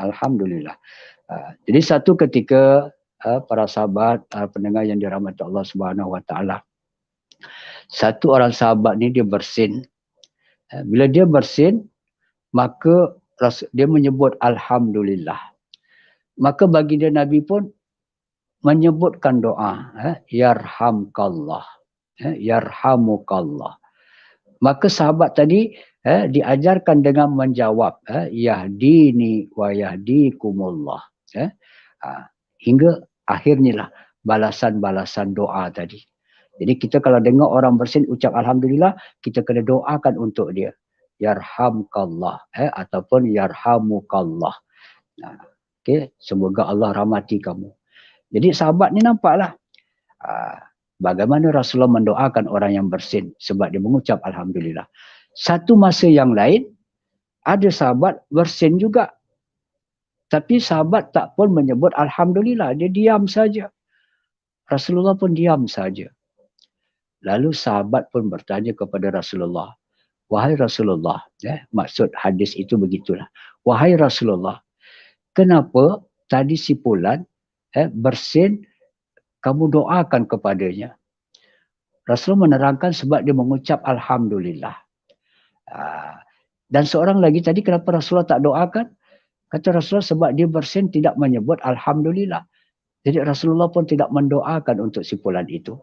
Alhamdulillah. Jadi satu ketika para sahabat pendengar yang dirahmati Allah Subhanahu Wa Taala, satu orang sahabat ni dia bersin. Bila dia bersin, maka dia menyebut Alhamdulillah. Maka bagi dia Nabi pun menyebutkan doa, Yarhamkallah, Yarhamukallah. Maka sahabat tadi diajarkan dengan menjawab, Yahdini wa yahdikumullah. Hingga akhirnya lah balasan-balasan doa tadi. Jadi kita kalau dengar orang bersin ucap Alhamdulillah, kita kena doakan untuk dia. Yarhamkallah ataupun Yarhamukallah. Okay, semoga Allah rahmati kamu. Jadi sahabat ni nampaklah bagaimana Rasulullah mendoakan orang yang bersin sebab dia mengucap Alhamdulillah. Satu masa yang lain, ada sahabat bersin juga. Tapi sahabat tak pun menyebut Alhamdulillah. Dia diam saja. Rasulullah pun diam saja. Lalu sahabat pun bertanya kepada Rasulullah. Wahai Rasulullah, maksud hadis itu begitulah. Wahai Rasulullah, kenapa tadi si Fulan bersin, kamu doakan kepadanya? Rasulullah menerangkan sebab dia mengucap Alhamdulillah. Dan seorang lagi tadi kenapa Rasulullah tak doakan? Kata Rasulullah sebab dia bersin tidak menyebut Alhamdulillah. Jadi Rasulullah pun tidak mendoakan untuk si Fulan itu.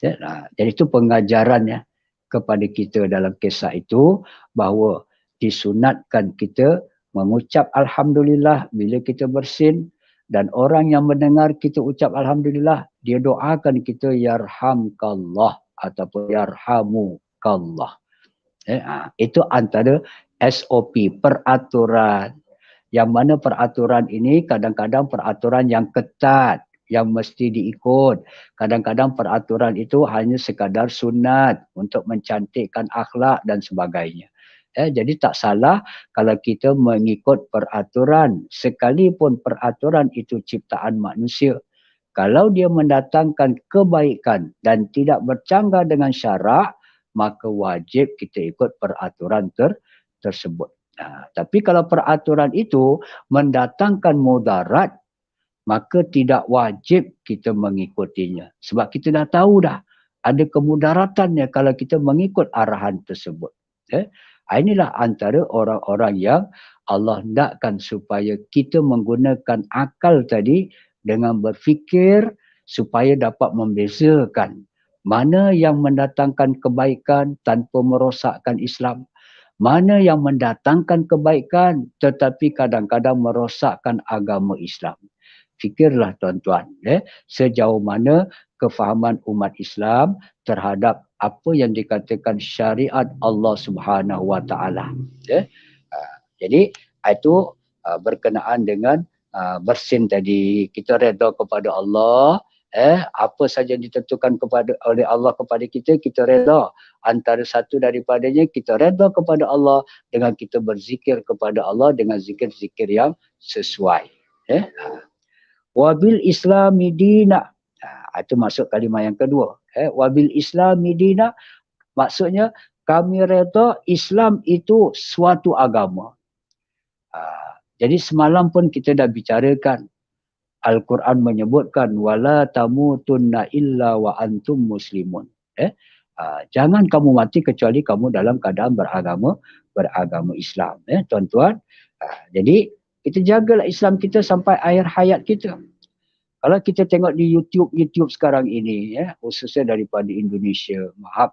Jadi itu pengajarannya kepada kita dalam kisah itu bahawa disunatkan kita mengucap Alhamdulillah bila kita bersin. Dan orang yang mendengar kita ucap Alhamdulillah, dia doakan kita Yarhamkallah ataupun Yarhamukallah. Itu antara SOP, peraturan. Yang mana peraturan ini kadang-kadang peraturan yang ketat, yang mesti diikut. Kadang-kadang peraturan itu hanya sekadar sunat untuk mencantikkan akhlak dan sebagainya. Jadi tak salah kalau kita mengikut peraturan. Sekalipun peraturan itu ciptaan manusia. Kalau dia mendatangkan kebaikan dan tidak bercanggah dengan syarak, maka wajib kita ikut peraturan tersebut. Tapi kalau peraturan itu mendatangkan mudarat, maka tidak wajib kita mengikutinya. Sebab kita dah tahu dah ada kemudaratannya kalau kita mengikut arahan tersebut. Inilah antara orang-orang yang Allah hendakkan supaya kita menggunakan akal tadi dengan berfikir supaya dapat membezakan mana yang mendatangkan kebaikan tanpa merosakkan Islam. Mana yang mendatangkan kebaikan tetapi kadang-kadang merosakkan agama Islam. Fikirlah tuan-tuan, sejauh mana kefahaman umat Islam terhadap apa yang dikatakan syariat Allah Subhanahu Wa Taala. Jadi itu berkenaan dengan bersin tadi. Kita redha kepada Allah Apa saja ditentukan oleh Allah kepada kita, kita reda. Antara satu daripadanya, kita reda kepada Allah dengan kita berzikir kepada Allah dengan zikir-zikir yang sesuai. Wabil islami dina. Itu maksud kalimah yang kedua. Wabil islami dina, maksudnya kami reda Islam itu suatu agama. Jadi semalam pun kita dah bicarakan. Al-Quran menyebutkan wala tamutunna illa wa antum muslimun. Jangan kamu mati kecuali kamu dalam keadaan beragama Islam. Tuan-tuan. Jadi kita jagalah Islam kita sampai akhir hayat kita. Kalau kita tengok di YouTube sekarang ini, khususnya daripada Indonesia, maaf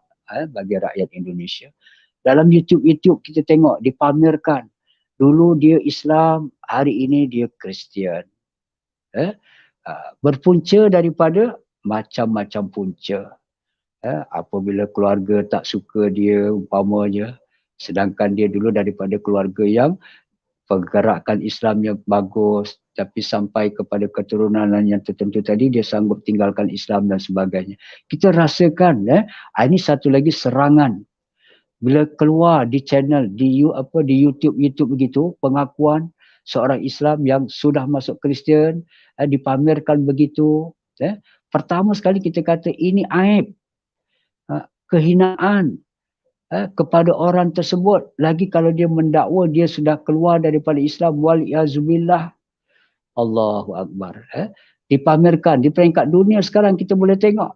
bagi rakyat Indonesia. Dalam YouTube kita tengok dipamerkan. Dulu dia Islam, hari ini dia Kristian. Berpunca daripada macam-macam punca. Apabila keluarga tak suka dia umpamanya, sedangkan dia dulu daripada keluarga yang pergerakan Islamnya bagus, tapi sampai kepada keturunan yang tertentu tadi dia sanggup tinggalkan Islam dan sebagainya. Kita rasakan ini satu lagi serangan. Bila keluar di channel di YouTube begitu, pengakuan seorang Islam yang sudah masuk Kristian dipamerkan begitu. Pertama sekali kita kata ini aib, kehinaan kepada orang tersebut. Lagi kalau dia mendakwa dia sudah keluar daripada Islam, wal-iazubillah. Allahu Akbar. Dipamerkan di peringkat dunia sekarang kita boleh tengok.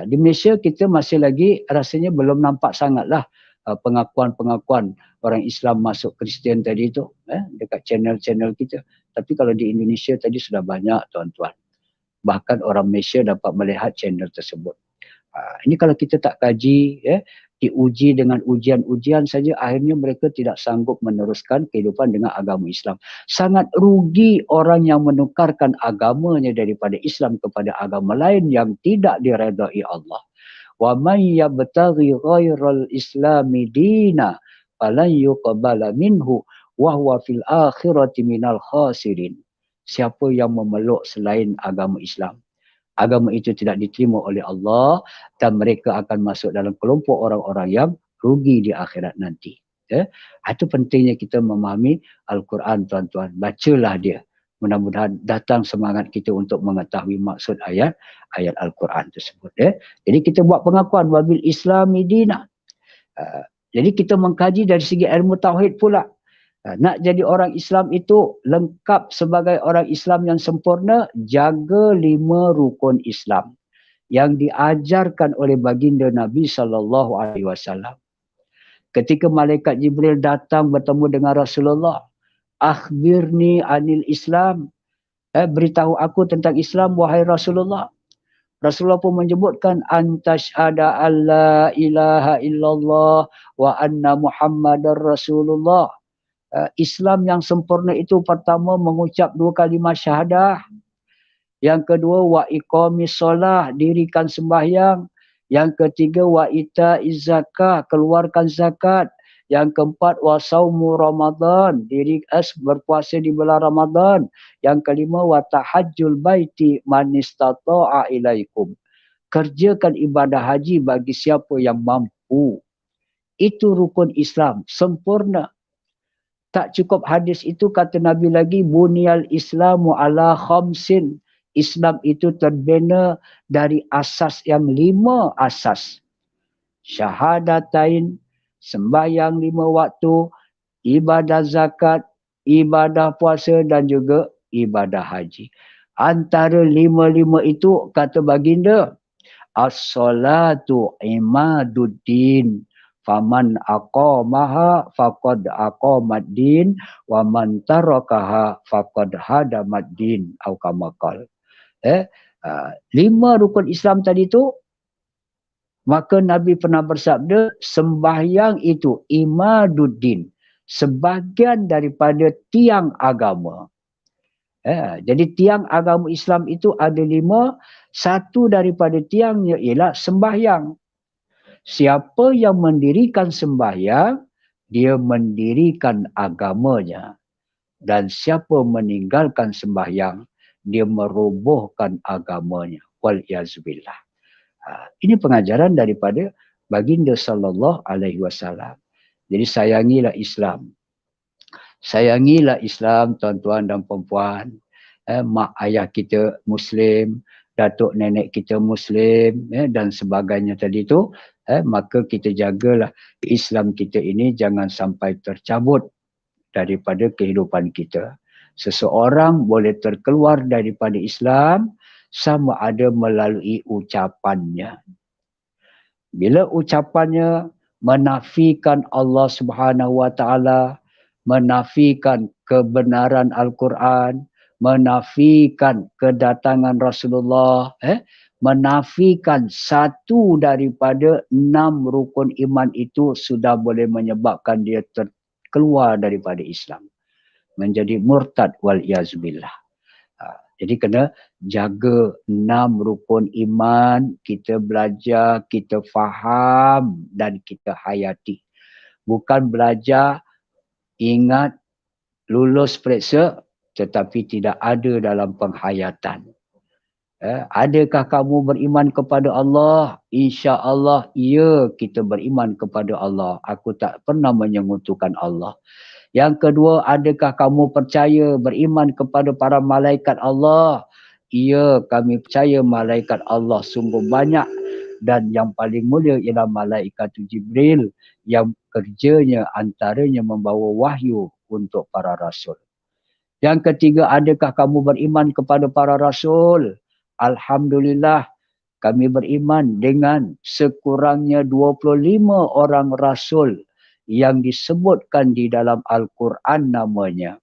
Di Malaysia kita masih lagi rasanya belum nampak sangatlah pengakuan-pengakuan orang Islam masuk Kristian tadi itu dekat channel-channel kita. Tapi kalau di Indonesia tadi sudah banyak, tuan-tuan. Bahkan orang Malaysia dapat melihat channel tersebut. Ini kalau kita tak kaji, diuji dengan ujian-ujian saja, akhirnya mereka tidak sanggup meneruskan kehidupan dengan agama Islam. Sangat rugi orang yang menukarkan agamanya daripada Islam kepada agama lain yang tidak diredai Allah. Wa may yabtaghi ghairal islami dina falan yuqbala minhu wa huwa fil akhirati minal khasirin. Siapa yang memeluk selain agama Islam, agama itu tidak diterima oleh Allah dan mereka akan masuk dalam kelompok orang-orang yang rugi di akhirat nanti. Itu pentingnya kita memahami Al-Quran, tuan-tuan. Bacalah dia. Mudah-mudahan datang semangat kita untuk mengetahui maksud ayat Al-Quran tersebut. Jadi kita buat pengakuan wabil islami dina. Jadi kita mengkaji dari segi ilmu tauhid pula. Nak jadi orang Islam itu lengkap sebagai orang Islam yang sempurna, jaga 5 rukun Islam yang diajarkan oleh baginda Nabi SAW. Ketika malaikat Jibril datang bertemu dengan Rasulullah, akhbirni anil Islam, beritahu aku tentang Islam wahai Rasulullah. Rasulullah pun menyebutkan antashhada alla ilaha illallah wa anna Muhammadar Rasulullah. Islam yang sempurna itu pertama mengucap 2 kalimah syahadah. Yang kedua wa iqamis solah, dirikan sembahyang. Yang ketiga wa ita'iz zakah, keluarkan zakat. Yang keempat wa saumu Ramadan, berpuasa di bulan Ramadan. Yang kelima wa tahajjul baiti man istata'a ilaikum, kerjakan ibadah haji bagi siapa yang mampu. Itu rukun Islam sempurna. Tak cukup hadis itu, kata Nabi lagi, bunyal islamu ala khamsin. Islam itu terbina dari asas yang 5 asas. Syahadatain, sembahyang 5 waktu, ibadah zakat, ibadah puasa dan juga ibadah haji. Antara 5 itu kata baginda, as-salatu imaduddin. Faman aqamaha faqad aqamad din wa man tarakaha faqad hadamad din atau kama qala. 5 rukun Islam tadi tu, maka Nabi pernah bersabda, sembahyang itu imaduddin, sebahagian daripada tiang agama. Jadi tiang agama Islam itu ada 5, satu daripada tiangnya ialah sembahyang. Siapa yang mendirikan sembahyang, dia mendirikan agamanya. Dan siapa meninggalkan sembahyang, dia merobohkan agamanya. wal yazubillah. Ini pengajaran daripada baginda sallallahu alaihi wasallam. Jadi sayangilah Islam. Sayangilah Islam, tuan-tuan dan puan-puan. Mak ayah kita Muslim, datuk nenek kita Muslim, dan sebagainya tadi tu. Maka kita jagalah Islam kita ini jangan sampai tercabut daripada kehidupan kita. Seseorang boleh terkeluar daripada Islam sama ada melalui ucapannya. Bila ucapannya menafikan Allah Subhanahu Wa Taala, menafikan kebenaran Al-Quran, menafikan kedatangan Rasulullah, menafikan satu daripada 6 rukun iman itu sudah boleh menyebabkan dia keluar daripada Islam. Menjadi murtad wal-iyazubillah. Jadi kena jaga 6 rukun iman, kita belajar, kita faham dan kita hayati. Bukan belajar, ingat, lulus periksa tetapi tidak ada dalam penghayatan. Adakah kamu beriman kepada Allah? InsyaAllah, ya, kita beriman kepada Allah. Aku tak pernah menyekutukan Allah. Yang kedua, adakah kamu percaya beriman kepada para malaikat Allah? Ya, kami percaya malaikat Allah sungguh banyak. Dan yang paling mulia ialah malaikat Jibril yang kerjanya antaranya membawa wahyu untuk para rasul. Yang ketiga, adakah kamu beriman kepada para rasul? Alhamdulillah, kami beriman dengan sekurangnya 25 orang rasul yang disebutkan di dalam Al-Quran namanya.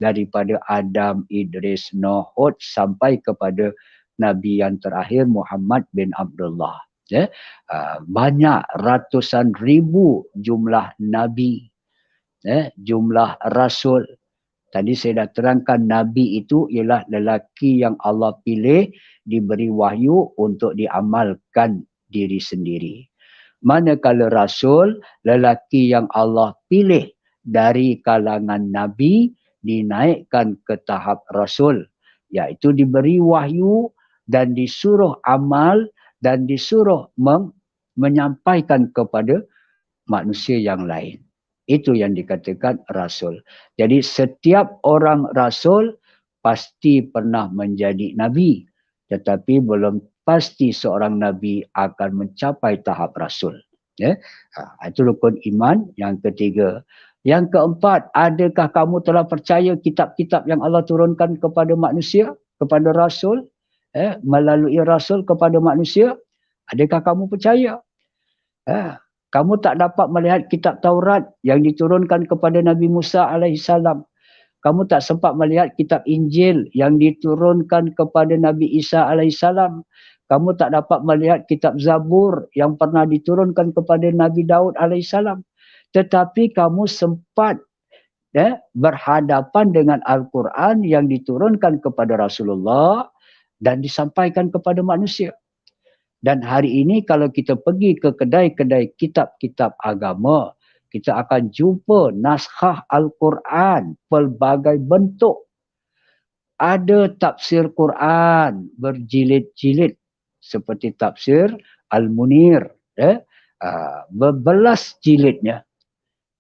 Daripada Adam, Idris, Nuh, Hud sampai kepada Nabi yang terakhir Muhammad bin Abdullah. Banyak ratusan ribu jumlah Nabi, jumlah Rasul. Tadi saya dah terangkan Nabi itu ialah lelaki yang Allah pilih, diberi wahyu untuk diamalkan diri sendiri. Manakala Rasul, lelaki yang Allah pilih dari kalangan Nabi, dinaikkan ke tahap Rasul. Iaitu diberi wahyu dan disuruh amal dan disuruh menyampaikan kepada manusia yang lain. Itu yang dikatakan Rasul. Jadi setiap orang Rasul pasti pernah menjadi Nabi. Tetapi belum pasti seorang Nabi akan mencapai tahap Rasul. Itu rukun iman yang ketiga. Yang keempat, adakah kamu telah percaya kitab-kitab yang Allah turunkan kepada manusia, kepada Rasul, melalui Rasul kepada manusia? Adakah kamu percaya? Kamu tak dapat melihat kitab Taurat yang diturunkan kepada Nabi Musa AS. Kamu tak sempat melihat kitab Injil yang diturunkan kepada Nabi Isa AS. Kamu tak dapat melihat kitab Zabur yang pernah diturunkan kepada Nabi Daud AS. Tetapi kamu sempat berhadapan dengan Al-Quran yang diturunkan kepada Rasulullah dan disampaikan kepada manusia. Dan hari ini kalau kita pergi ke kedai-kedai kitab-kitab agama, kita akan jumpa naskah Al-Quran pelbagai bentuk. Ada tafsir Quran berjilid-jilid seperti tafsir Al-Munir, berbelas jilidnya.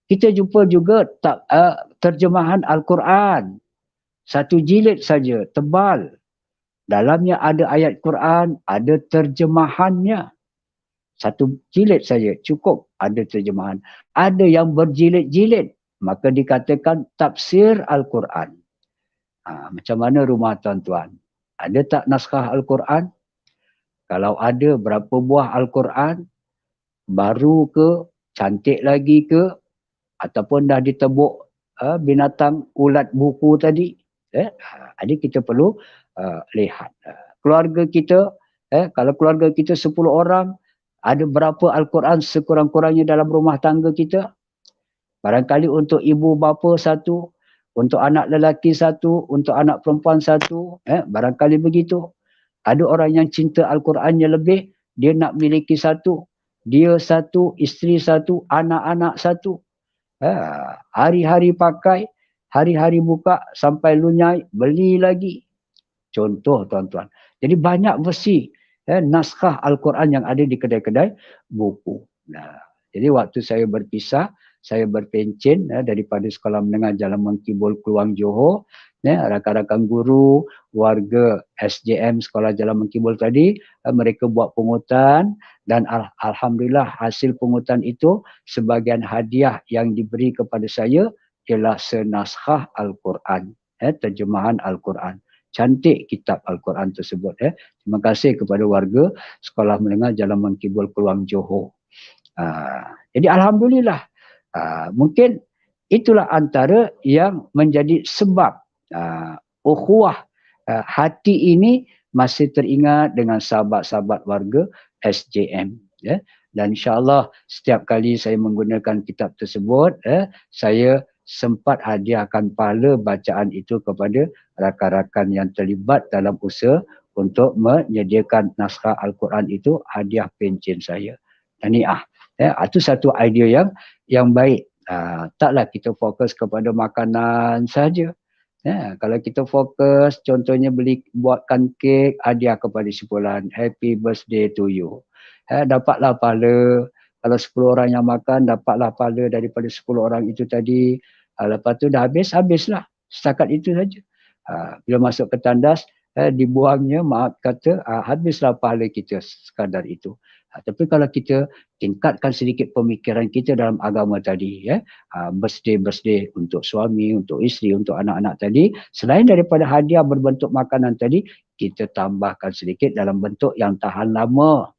Kita jumpa juga terjemahan Al-Quran, satu jilid saja, tebal. Dalamnya ada ayat Quran, ada terjemahannya. Satu jilid saja cukup ada terjemahan. Ada yang berjilid-jilid, maka dikatakan tafsir Al-Quran. Macam mana rumah tuan-tuan? Ada tak naskah Al-Quran? Kalau ada, berapa buah Al-Quran? Baru ke? Cantik lagi ke? Ataupun dah ditebuk binatang ulat buku tadi? Jadi kita perlu lihat. Keluarga kita, kalau keluarga kita 10 orang, ada berapa Al-Quran sekurang-kurangnya dalam rumah tangga kita? Barangkali untuk ibu bapa satu, untuk anak lelaki satu, untuk anak perempuan satu, barangkali begitu. Ada orang yang cinta Al-Qurannya lebih, dia nak miliki satu. Dia satu, isteri satu, anak-anak satu. Hari-hari pakai, hari-hari buka sampai lunyai, beli lagi. Contoh tuan-tuan. Jadi banyak versi naskah Al-Quran yang ada di kedai-kedai buku. Nah, jadi waktu saya berpisah, saya berpencen daripada Sekolah Menengah Jalan Mengkibul Keluang Johor, rakan-rakan guru, warga SJM Sekolah Jalan Mengkibul tadi, mereka buat pungutan dan alhamdulillah hasil pungutan itu sebahagian hadiah yang diberi kepada saya ialah senaskah Al-Quran, terjemahan Al-Quran. Cantik kitab Al-Quran tersebut. Terima kasih kepada warga Sekolah Menengah Jalan Mengkibul Keluang Johor. Jadi alhamdulillah, mungkin itulah antara yang menjadi sebab ukhuwah hati ini masih teringat dengan sahabat-sahabat warga SJM. Dan insyaAllah setiap kali saya menggunakan kitab tersebut, saya sempat hadiahkan pahala bacaan itu kepada rakan-rakan yang terlibat dalam usaha untuk menyediakan naskah Al-Quran itu, hadiah pencen saya. Tahniah. Itu satu idea yang baik. Taklah kita fokus kepada makanan saja. Kalau kita fokus, contohnya buatkan kek, hadiah kepada si fulan, happy birthday to you. Dapatlah pahala. Kalau 10 orang yang makan, dapatlah pahala daripada 10 orang itu tadi. Lepas tu dah habislah. Setakat itu saja. Bila masuk ke tandas, dibuangnya, maaf kata, habislah pahala kita sekadar itu. Tapi kalau kita tingkatkan sedikit pemikiran kita dalam agama tadi, birthday untuk suami, untuk isteri, untuk anak-anak tadi, selain daripada hadiah berbentuk makanan tadi, kita tambahkan sedikit dalam bentuk yang tahan lama,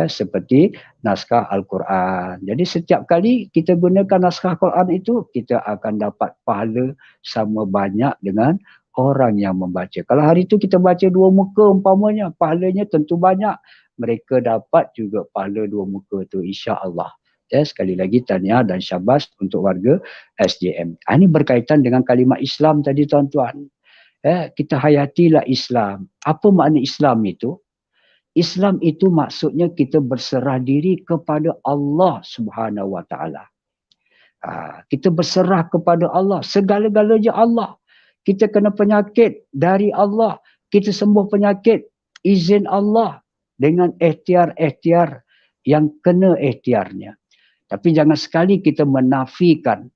seperti naskah Al-Quran. Jadi setiap kali kita gunakan naskah Al-Quran itu, kita akan dapat pahala sama banyak dengan orang yang membaca. Kalau hari itu kita baca 2 muka umpamanya, pahalanya tentu banyak. Mereka dapat juga pahala 2 muka tu, insya-Allah. Sekali lagi tahniah dan syabas untuk warga SJM. Ini berkaitan dengan kalimat Islam tadi tuan-tuan. Kita hayatilah Islam. Apa makna Islam itu? Islam itu maksudnya kita berserah diri kepada Allah Subhanahu Wa Taala. Kita berserah kepada Allah, segala-galanya Allah. Kita kena penyakit dari Allah, kita sembuh penyakit izin Allah dengan ikhtiar-ikhtiar yang kena ikhtiarnya. Tapi jangan sekali kita menafikan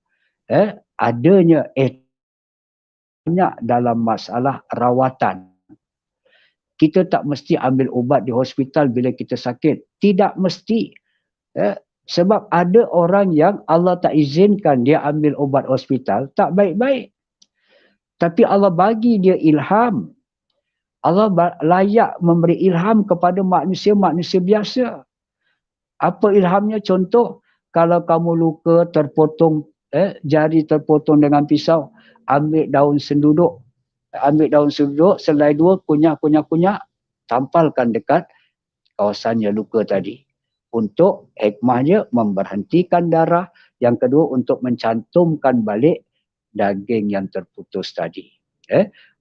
adanya ikhtiar dalam masalah rawatan. Kita tak mesti ambil ubat di hospital bila kita sakit. Tidak mesti. Sebab ada orang yang Allah tak izinkan dia ambil ubat hospital, tak baik-baik. Tapi Allah bagi dia ilham. Allah layak memberi ilham kepada manusia-manusia biasa. Apa ilhamnya? Contoh, kalau kamu luka terpotong, jari terpotong dengan pisau, ambil daun senduduk. Selai 2, kunyah, tampalkan dekat kawasan yang luka tadi. Untuk hikmahnya memberhentikan darah. Yang kedua, untuk mencantumkan balik daging yang terputus tadi.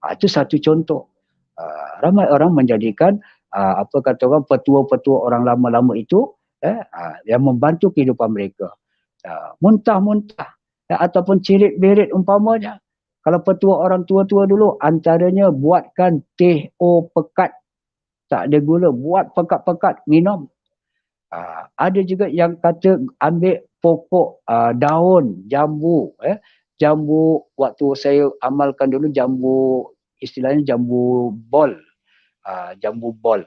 Itu satu contoh. Ramai orang menjadikan apa kata orang, petua-petua orang lama-lama itu yang membantu kehidupan mereka. Muntah-muntah ataupun cirit-berit umpamanya. Kalau petua orang tua-tua dulu, antaranya buatkan teh pekat. Tak ada gula, buat pekat-pekat, minum. Ada juga yang kata ambil pokok daun jambu. Jambu, waktu saya amalkan dulu jambu, istilahnya jambu bol. Jambu bol.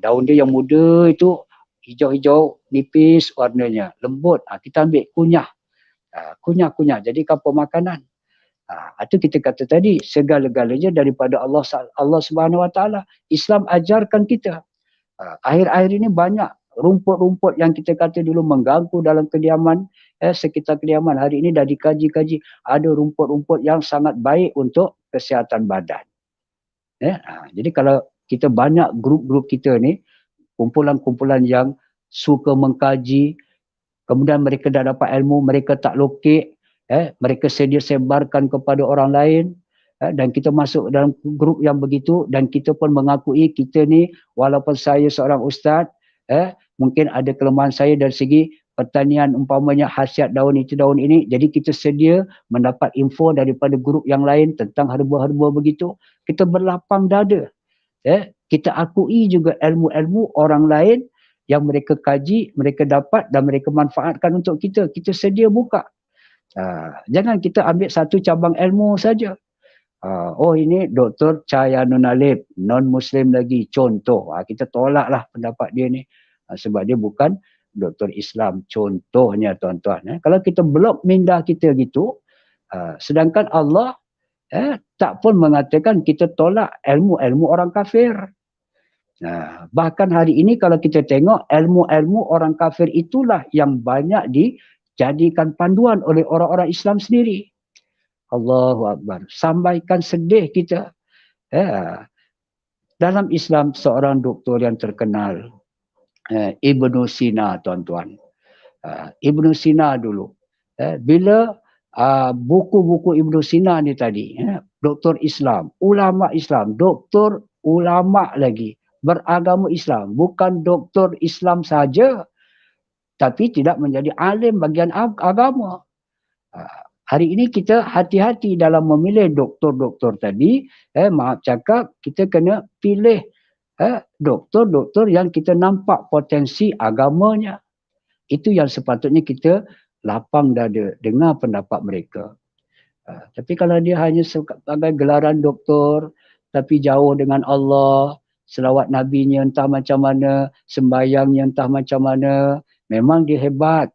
Daun dia yang muda itu, hijau-hijau, nipis warnanya, lembut. Kita ambil kunyah. Kunyah-kunyah, jadikan pemakanan. Itu kita kata tadi, segala-galanya daripada Allah Subhanahu Wa Taala. Islam ajarkan kita. Akhir-akhir ini banyak rumput-rumput yang kita kata dulu mengganggu dalam kediaman, sekitar kediaman. Hari ini dah dikaji-kaji. Ada rumput-rumput yang sangat baik untuk kesihatan badan. Jadi kalau kita banyak grup-grup kita ni, kumpulan-kumpulan yang suka mengkaji, kemudian mereka dah dapat ilmu, mereka tak lokek, mereka sedia sebarkan kepada orang lain, dan kita masuk dalam grup yang begitu, dan kita pun mengakui kita ni, walaupun saya seorang ustaz, mungkin ada kelemahan saya dari segi pertanian, umpamanya khasiat daun itu, daun ini, jadi kita sedia mendapat info daripada grup yang lain tentang herba-herba begitu, kita berlapang dada. Kita akui juga ilmu-ilmu orang lain yang mereka kaji, mereka dapat dan mereka manfaatkan untuk kita. Kita sedia buka. Jangan kita ambil satu cabang ilmu saja. Oh ini Dr. Cahayanun Alip, non-Muslim lagi, contoh. Kita tolaklah pendapat dia ni. Sebab dia bukan Dr. Islam, contohnya tuan-tuan. Kalau kita blok minda kita gitu, sedangkan Allah tak pun mengatakan kita tolak ilmu-ilmu orang kafir. Bahkan hari ini kalau kita tengok ilmu-ilmu orang kafir itulah yang banyak dijadikan panduan oleh orang-orang Islam sendiri. Allahu Akbar. Sampaikan sedih kita. Dalam Islam seorang doktor yang terkenal, Ibnu Sina tuan-tuan. Ibnu Sina dulu. Bila buku-buku Ibnu Sina ni tadi, doktor Islam, ulama Islam, doktor ulama lagi, beragama Islam, bukan doktor Islam saja, tapi tidak menjadi alim bagian agama. Hari ini kita hati-hati dalam memilih doktor-doktor tadi. Maaf cakap, kita kena pilih doktor-doktor yang kita nampak potensi agamanya. Itu yang sepatutnya kita lapang dada dengar pendapat mereka. Tapi kalau dia hanya sebagai gelaran doktor, tapi jauh dengan Allah, selawat Nabi-Nya entah macam mana, sembahyangnya entah macam mana, memang dia hebat.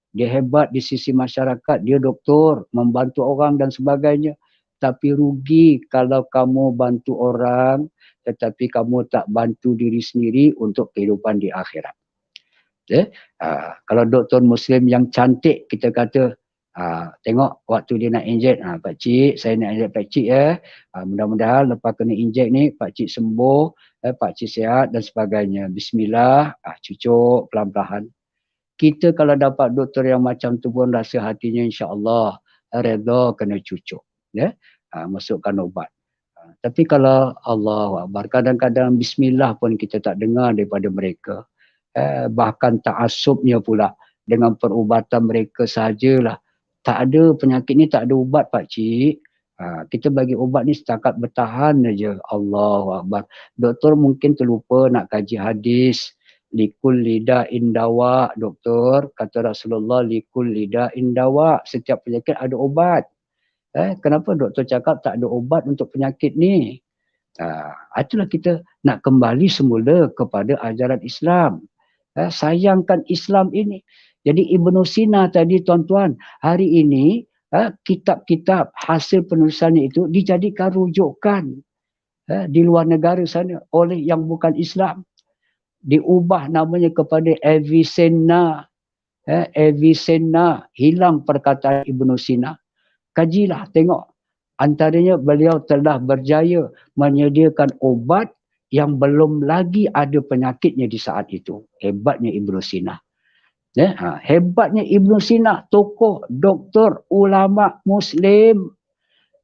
Dia hebat di sisi masyarakat, dia doktor, membantu orang dan sebagainya. Tapi rugi kalau kamu bantu orang, tetapi kamu tak bantu diri sendiri untuk kehidupan di akhirat. Kalau doktor Muslim yang cantik, kita kata, tengok waktu dia nak injek, Pak Cik, saya nak injek Pak Cik mudah-mudahan lepas kena injek ni, Pak Cik sembuh, Pak Cik sihat dan sebagainya. Bismillah, cucuk pelan-pelan. Kita kalau dapat doktor yang macam tu pun rasa hatinya insya-Allah redha kena cucuk. Masukkan ubat. Tapi kalau Allah Akbar, kadang-kadang bismillah pun kita tak dengar daripada mereka. Bahkan ta'assubnya pula dengan perubatan mereka sajalah. Tak ada penyakit ni, tak ada ubat Pak Cik. Kita bagi ubat ni setakat bertahan saja. Allahu Akbar. Doktor mungkin terlupa nak kaji hadis. Likul lidah indawa, doktor kata Rasulullah, likul lidah indawa, setiap penyakit ada obat. Kenapa doktor cakap tak ada obat untuk penyakit ni? Itulah kita nak kembali semula kepada ajaran Islam. Sayangkan Islam ini. Jadi Ibnu Sina tadi tuan-tuan, hari ini kitab-kitab hasil penulisannya itu dijadikan rujukan di luar negara sana oleh yang bukan Islam. Diubah namanya kepada Avicenna. Avicenna, hilang perkataan Ibnu Sina. Kajilah, tengok. Antaranya beliau telah berjaya menyediakan obat yang belum lagi ada penyakitnya di saat itu. Hebatnya Ibnu Sina. Hebatnya Ibnu Sina, tokoh, doktor, ulama Muslim,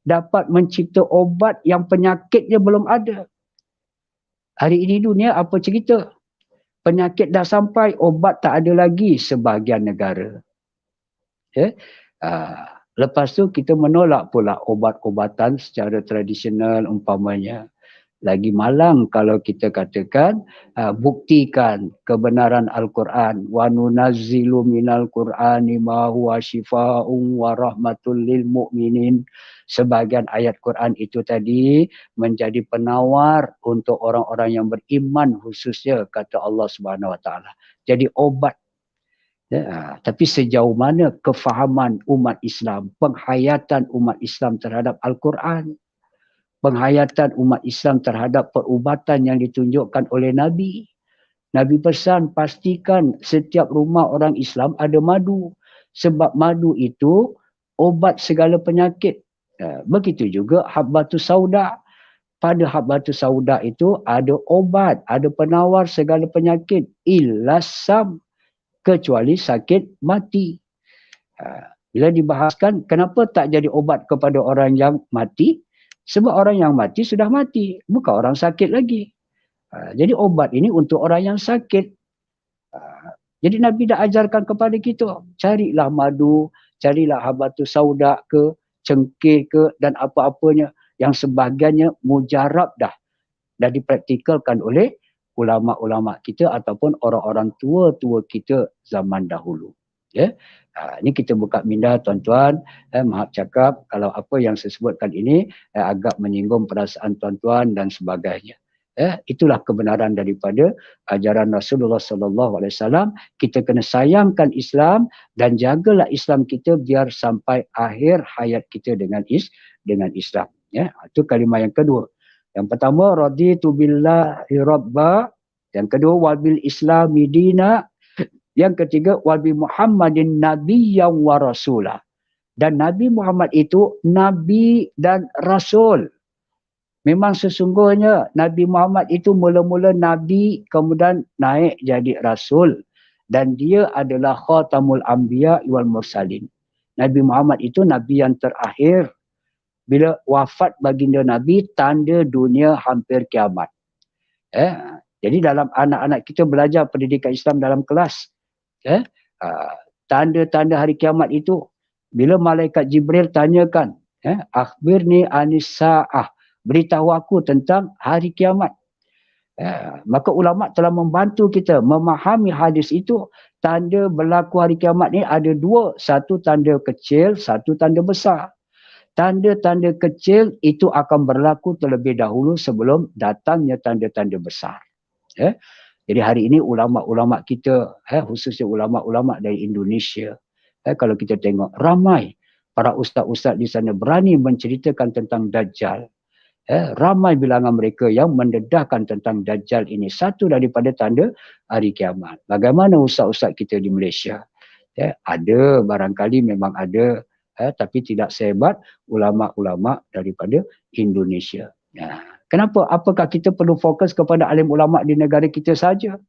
dapat mencipta obat yang penyakitnya belum ada. Hari ini dunia apa cerita? Penyakit dah sampai, obat tak ada lagi sebahagian negara. Lepas tu kita menolak pula obat-obatan secara tradisional umpamanya. Lagi malang kalau kita katakan buktikan kebenaran Al-Quran. Wa nunazzilu minal Qur'ani ma huwa shifaa'un wa rahmatul lil mu'minin. Sebahagian ayat Quran itu tadi menjadi penawar untuk orang-orang yang beriman khususnya, kata Allah Subhanahu Wa Taala. Jadi obat. Tapi sejauh mana kefahaman umat Islam, penghayatan umat Islam terhadap Al-Quran, penghayatan umat Islam terhadap perubatan yang ditunjukkan oleh Nabi. Nabi pesan pastikan setiap rumah orang Islam ada madu. Sebab madu itu obat segala penyakit. Begitu juga habbatus sauda. Pada habbatus sauda itu ada obat, ada penawar segala penyakit. Illasam, kecuali sakit mati. Bila dibahaskan kenapa tak jadi obat kepada orang yang mati? Sebab orang yang mati sudah mati, bukan orang sakit lagi. Jadi obat ini untuk orang yang sakit. Jadi Nabi dah ajarkan kepada kita, carilah madu, carilah habbatus sauda ke, cengkeh ke dan apa-apanya yang sebahagiannya mujarab dah dan dipraktikalkan oleh ulama-ulama kita ataupun orang-orang tua-tua kita zaman dahulu. Ya. Ini kita buka minda tuan-tuan, maaf cakap kalau apa yang saya sebutkan ini agak menyinggung perasaan tuan-tuan dan sebagainya. Itulah kebenaran daripada ajaran Rasulullah sallallahu alaihi wasallam. Kita kena sayangkan Islam dan jagalah Islam kita biar sampai akhir hayat kita dengan Islam. Ya, itu kalimah yang kedua. Yang pertama, raditu billahi rabba. Yang kedua, wabil islami dina. Yang ketiga, wabi Muhammadin nabiyyan wa rasulah. Dan Nabi Muhammad itu Nabi dan Rasul. Memang sesungguhnya Nabi Muhammad itu mula-mula Nabi, kemudian naik jadi Rasul. Dan dia adalah khatamul anbiya wal mursalin. Nabi Muhammad itu Nabi yang terakhir. Bila wafat baginda Nabi, tanda dunia hampir kiamat. Jadi dalam anak-anak kita belajar pendidikan Islam dalam kelas. Tanda-tanda hari kiamat itu, bila malaikat Jibril tanyakan, akhbirni anis sa'ah, beritahu aku tentang hari kiamat. Maka ulama telah membantu kita memahami hadis itu. Tanda berlaku hari kiamat ni ada dua, satu tanda kecil, satu tanda besar. Tanda-tanda kecil itu akan berlaku terlebih dahulu sebelum datangnya tanda-tanda besar. Jadi hari ini ulama-ulama kita, khususnya ulama-ulama dari Indonesia, kalau kita tengok ramai para ustaz-ustaz di sana berani menceritakan tentang Dajjal. Ramai bilangan mereka yang mendedahkan tentang Dajjal ini satu daripada tanda hari kiamat. Bagaimana ustaz-ustaz kita di Malaysia? Ada, barangkali memang ada, tapi tidak sehebat ulama-ulama daripada Indonesia. Kenapa? Apakah kita perlu fokus kepada alim ulama di negara kita saja?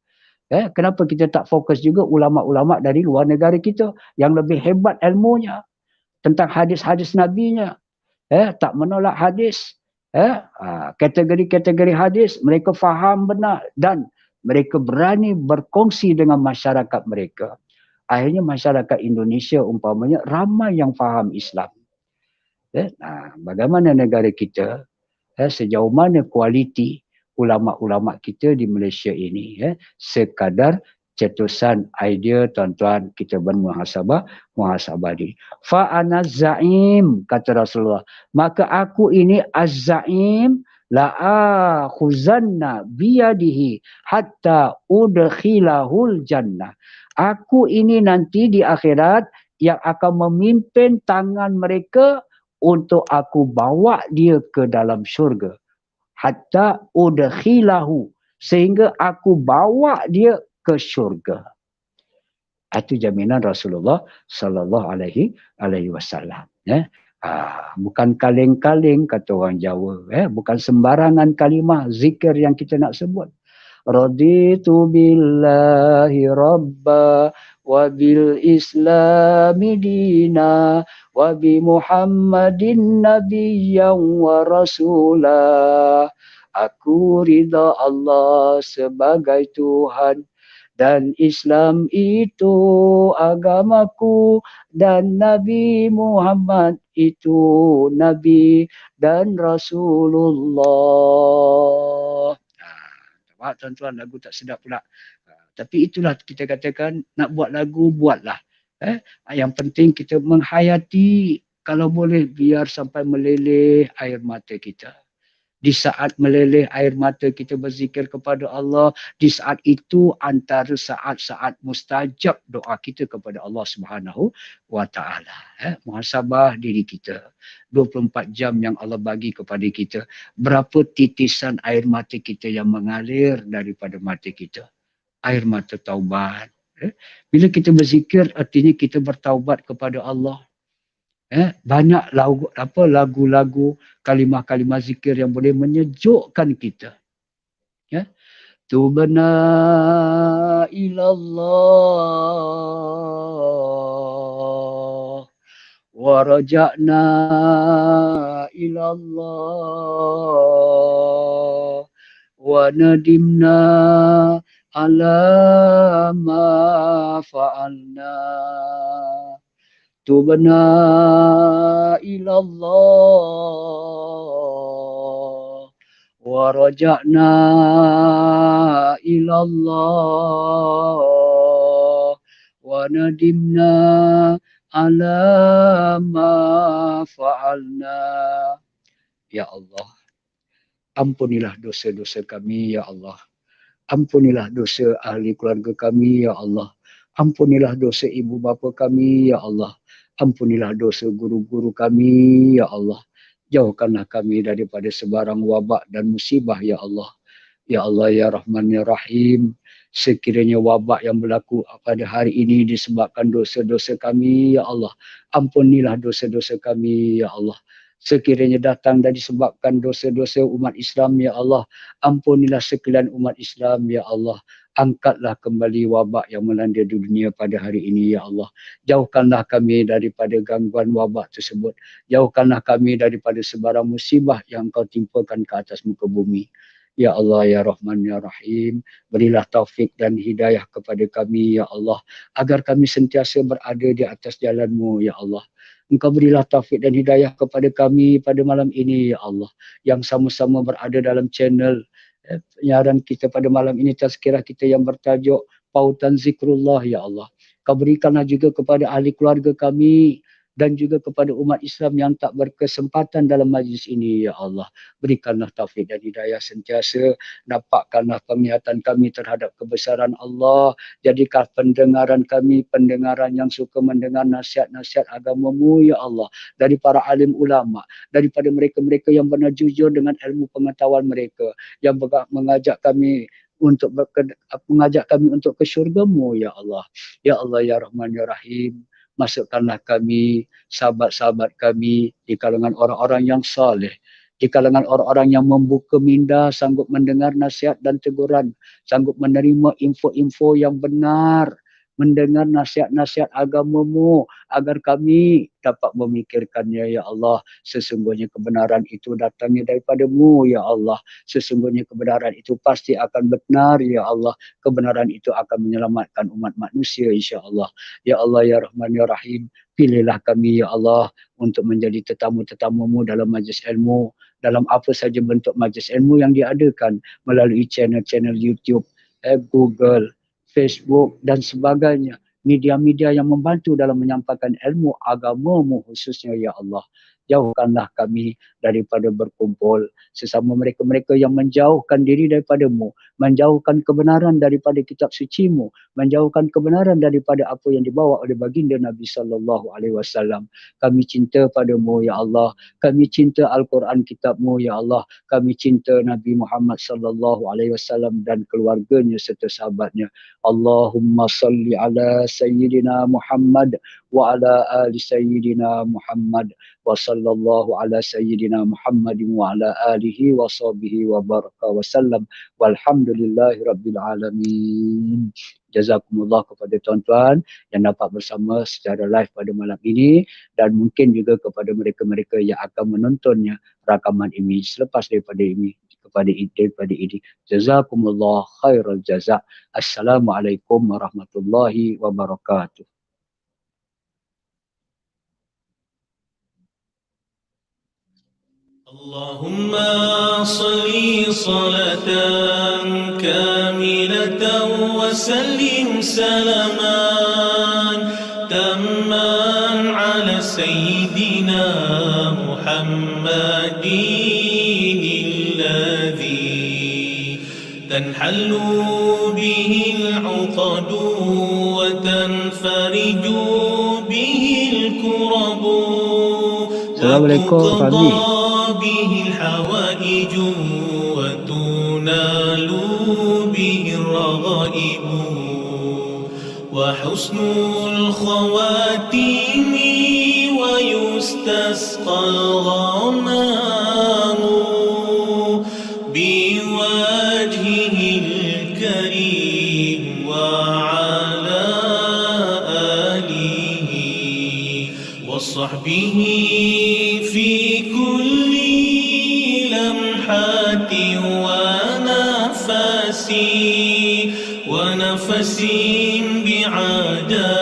Kenapa kita tak fokus juga ulama-ulama dari luar negara kita yang lebih hebat ilmunya tentang hadis-hadis nabinya? Tak menolak hadis. Kategori-kategori hadis mereka faham benar dan mereka berani berkongsi dengan masyarakat mereka. Akhirnya masyarakat Indonesia umpamanya ramai yang faham Islam. Bagaimana negara kita? Sejauh mana kualiti ulama-ulama kita di Malaysia ini, sekadar cetusan idea tuan-tuan kita bermuhasabah diri. Fa ana zaim, kata Rasulullah, maka aku ini az-zaim la akhuzanna biyadihi hatta udkhilahul jannah. Aku ini nanti di akhirat yang akan memimpin tangan mereka untuk aku bawa dia ke dalam syurga. Hatta udkhilahu, sehingga aku bawa dia ke syurga. Itu jaminan Rasulullah sallallahu alaihi wasallam. Bukan kaleng-kaleng kata orang Jawa. Bukan sembarangan kalimah zikir yang kita nak sebut. Raditu billahi rabba wa bil islami dina wa bi Muhammadin nabiyyan wa rasulah. Aku ridha Allah sebagai Tuhan dan Islam itu agamaku dan Nabi Muhammad itu Nabi dan Rasulullah. Wah, tuan-tuan, lagu tak sedap pula. Tapi itulah kita katakan, nak buat lagu, buatlah. Yang penting kita menghayati, kalau boleh biar sampai meleleh air mata kita. Di saat meleleh air mata kita berzikir kepada Allah, di saat itu antara saat-saat mustajab doa kita kepada Allah Subhanahu wa taala. Muhasabah diri kita. 24 jam yang Allah bagi kepada kita, berapa titisan air mata kita yang mengalir daripada mata kita? Air mata taubat. Bila kita berzikir, artinya kita bertaubat kepada Allah. Banyak lagu-lagu, kalimah-kalimah zikir yang boleh menyejukkan kita. Tubna ilallah wa raja'na ilallah wa nadimna ala ma fa'alna. Tubna ilallah wa ورجعنا إلى الله وندمنا على ما فعلنا. Ya Allah, ampunilah dosa-dosa kami, Ya Allah. Ampunilah dosa ahli keluarga kami, Ya Allah. Ampunilah dosa ibu bapa kami, Ya Allah. Ampunilah dosa guru-guru kami, Ya Allah. Jauhkanlah kami daripada sebarang wabak dan musibah, Ya Allah. Ya Allah, Ya Rahman, Ya Rahim. Sekiranya wabak yang berlaku pada hari ini disebabkan dosa-dosa kami, Ya Allah. Ampunilah dosa-dosa kami, Ya Allah. Sekiranya datang dan disebabkan dosa-dosa umat Islam, Ya Allah. Ampunilah sekalian umat Islam, Ya Allah. Angkatlah kembali wabak yang melanda dunia pada hari ini, Ya Allah. Jauhkanlah kami daripada gangguan wabak tersebut. Jauhkanlah kami daripada sebarang musibah yang Kau timpakan ke atas muka bumi. Ya Allah, Ya Rahman, Ya Rahim. Berilah taufik dan hidayah kepada kami, Ya Allah. Agar kami sentiasa berada di atas jalan-Mu, Ya Allah. Engkau berilah taufik dan hidayah kepada kami pada malam ini, Ya Allah. Yang sama-sama berada dalam channel penyiaran kita pada malam ini, tazkirah kita yang bertajuk Pautan Zikrullah, Ya Allah. Kau berikanlah juga kepada ahli keluarga kami dan juga kepada umat Islam yang tak berkesempatan dalam majlis ini, Ya Allah. Berikanlah taufik dan hidayah sentiasa. Nampakkanlah penglihatan kami terhadap kebesaran Allah. Jadikan pendengaran kami pendengaran yang suka mendengar nasihat-nasihat agama-Mu, Ya Allah. Dari para alim ulama, daripada mereka-mereka yang benar jujur dengan ilmu pengetahuan mereka, yang mengajak kami untuk ke syurga-Mu, Ya Allah. Ya Allah, Ya Rahman, Ya Rahim. Masukkanlah kami, sahabat-sahabat kami di kalangan orang-orang yang saleh, di kalangan orang-orang yang membuka minda, sanggup mendengar nasihat dan teguran, sanggup menerima info-info yang benar, mendengar nasihat-nasihat agama-Mu agar kami dapat memikirkannya, Ya Allah. Sesungguhnya kebenaran itu datangnya daripada-Mu, Ya Allah. Sesungguhnya kebenaran itu pasti akan benar, Ya Allah. Kebenaran itu akan menyelamatkan umat manusia, insya-Allah. Ya Allah, Ya Rahman, Ya Rahim. Pilihlah kami, Ya Allah, untuk menjadi tetamu-tetamu-Mu dalam majlis ilmu, dalam apa saja bentuk majlis ilmu yang diadakan melalui channel-channel YouTube, Google, Facebook dan sebagainya. Media-media yang membantu dalam menyampaikan ilmu agama-Mu khususnya, Ya Allah. Jauhkanlah kami daripada berkumpul sesama mereka-mereka yang menjauhkan diri daripada-Mu, menjauhkan kebenaran daripada kitab suci-Mu, menjauhkan kebenaran daripada apa yang dibawa oleh baginda Nabi SAW. Kami cinta pada-Mu, Ya Allah. Kami cinta Al-Quran kitab-Mu, Ya Allah. Kami cinta Nabi Muhammad SAW dan keluarganya serta sahabatnya. Allahumma salli ala Sayyidina Muhammad wa ala ali Sayyidina Muhammad wa sallallahu ala Sayyidina Muhammadin wa ala alihi wa sahbihi wa baraka wa sallam walhamdulillahi rabbil alamin. Jazakumullah kepada tuan-tuan yang dapat bersama secara live pada malam ini dan mungkin juga kepada mereka-mereka yang akan menontonnya rakaman ini selepas daripada ini. Jazakumullah khairal jazak. Assalamualaikum warahmatullahi wabarakatuh. Allahumma salli salatan kamilatan wa sallim salaman tamman ala sayyidina Muhammadin alladhi tanhallu bihi al-uqadu wa tanfariju bihi al-kurabu. Assalamualaikum Fadli. به الحوائج وتنال به الرغائب وحسن الخواتيم ويستسقى الغمام بوجهه الكريم وعلى آله وصحبه في كل ونفسي بعدد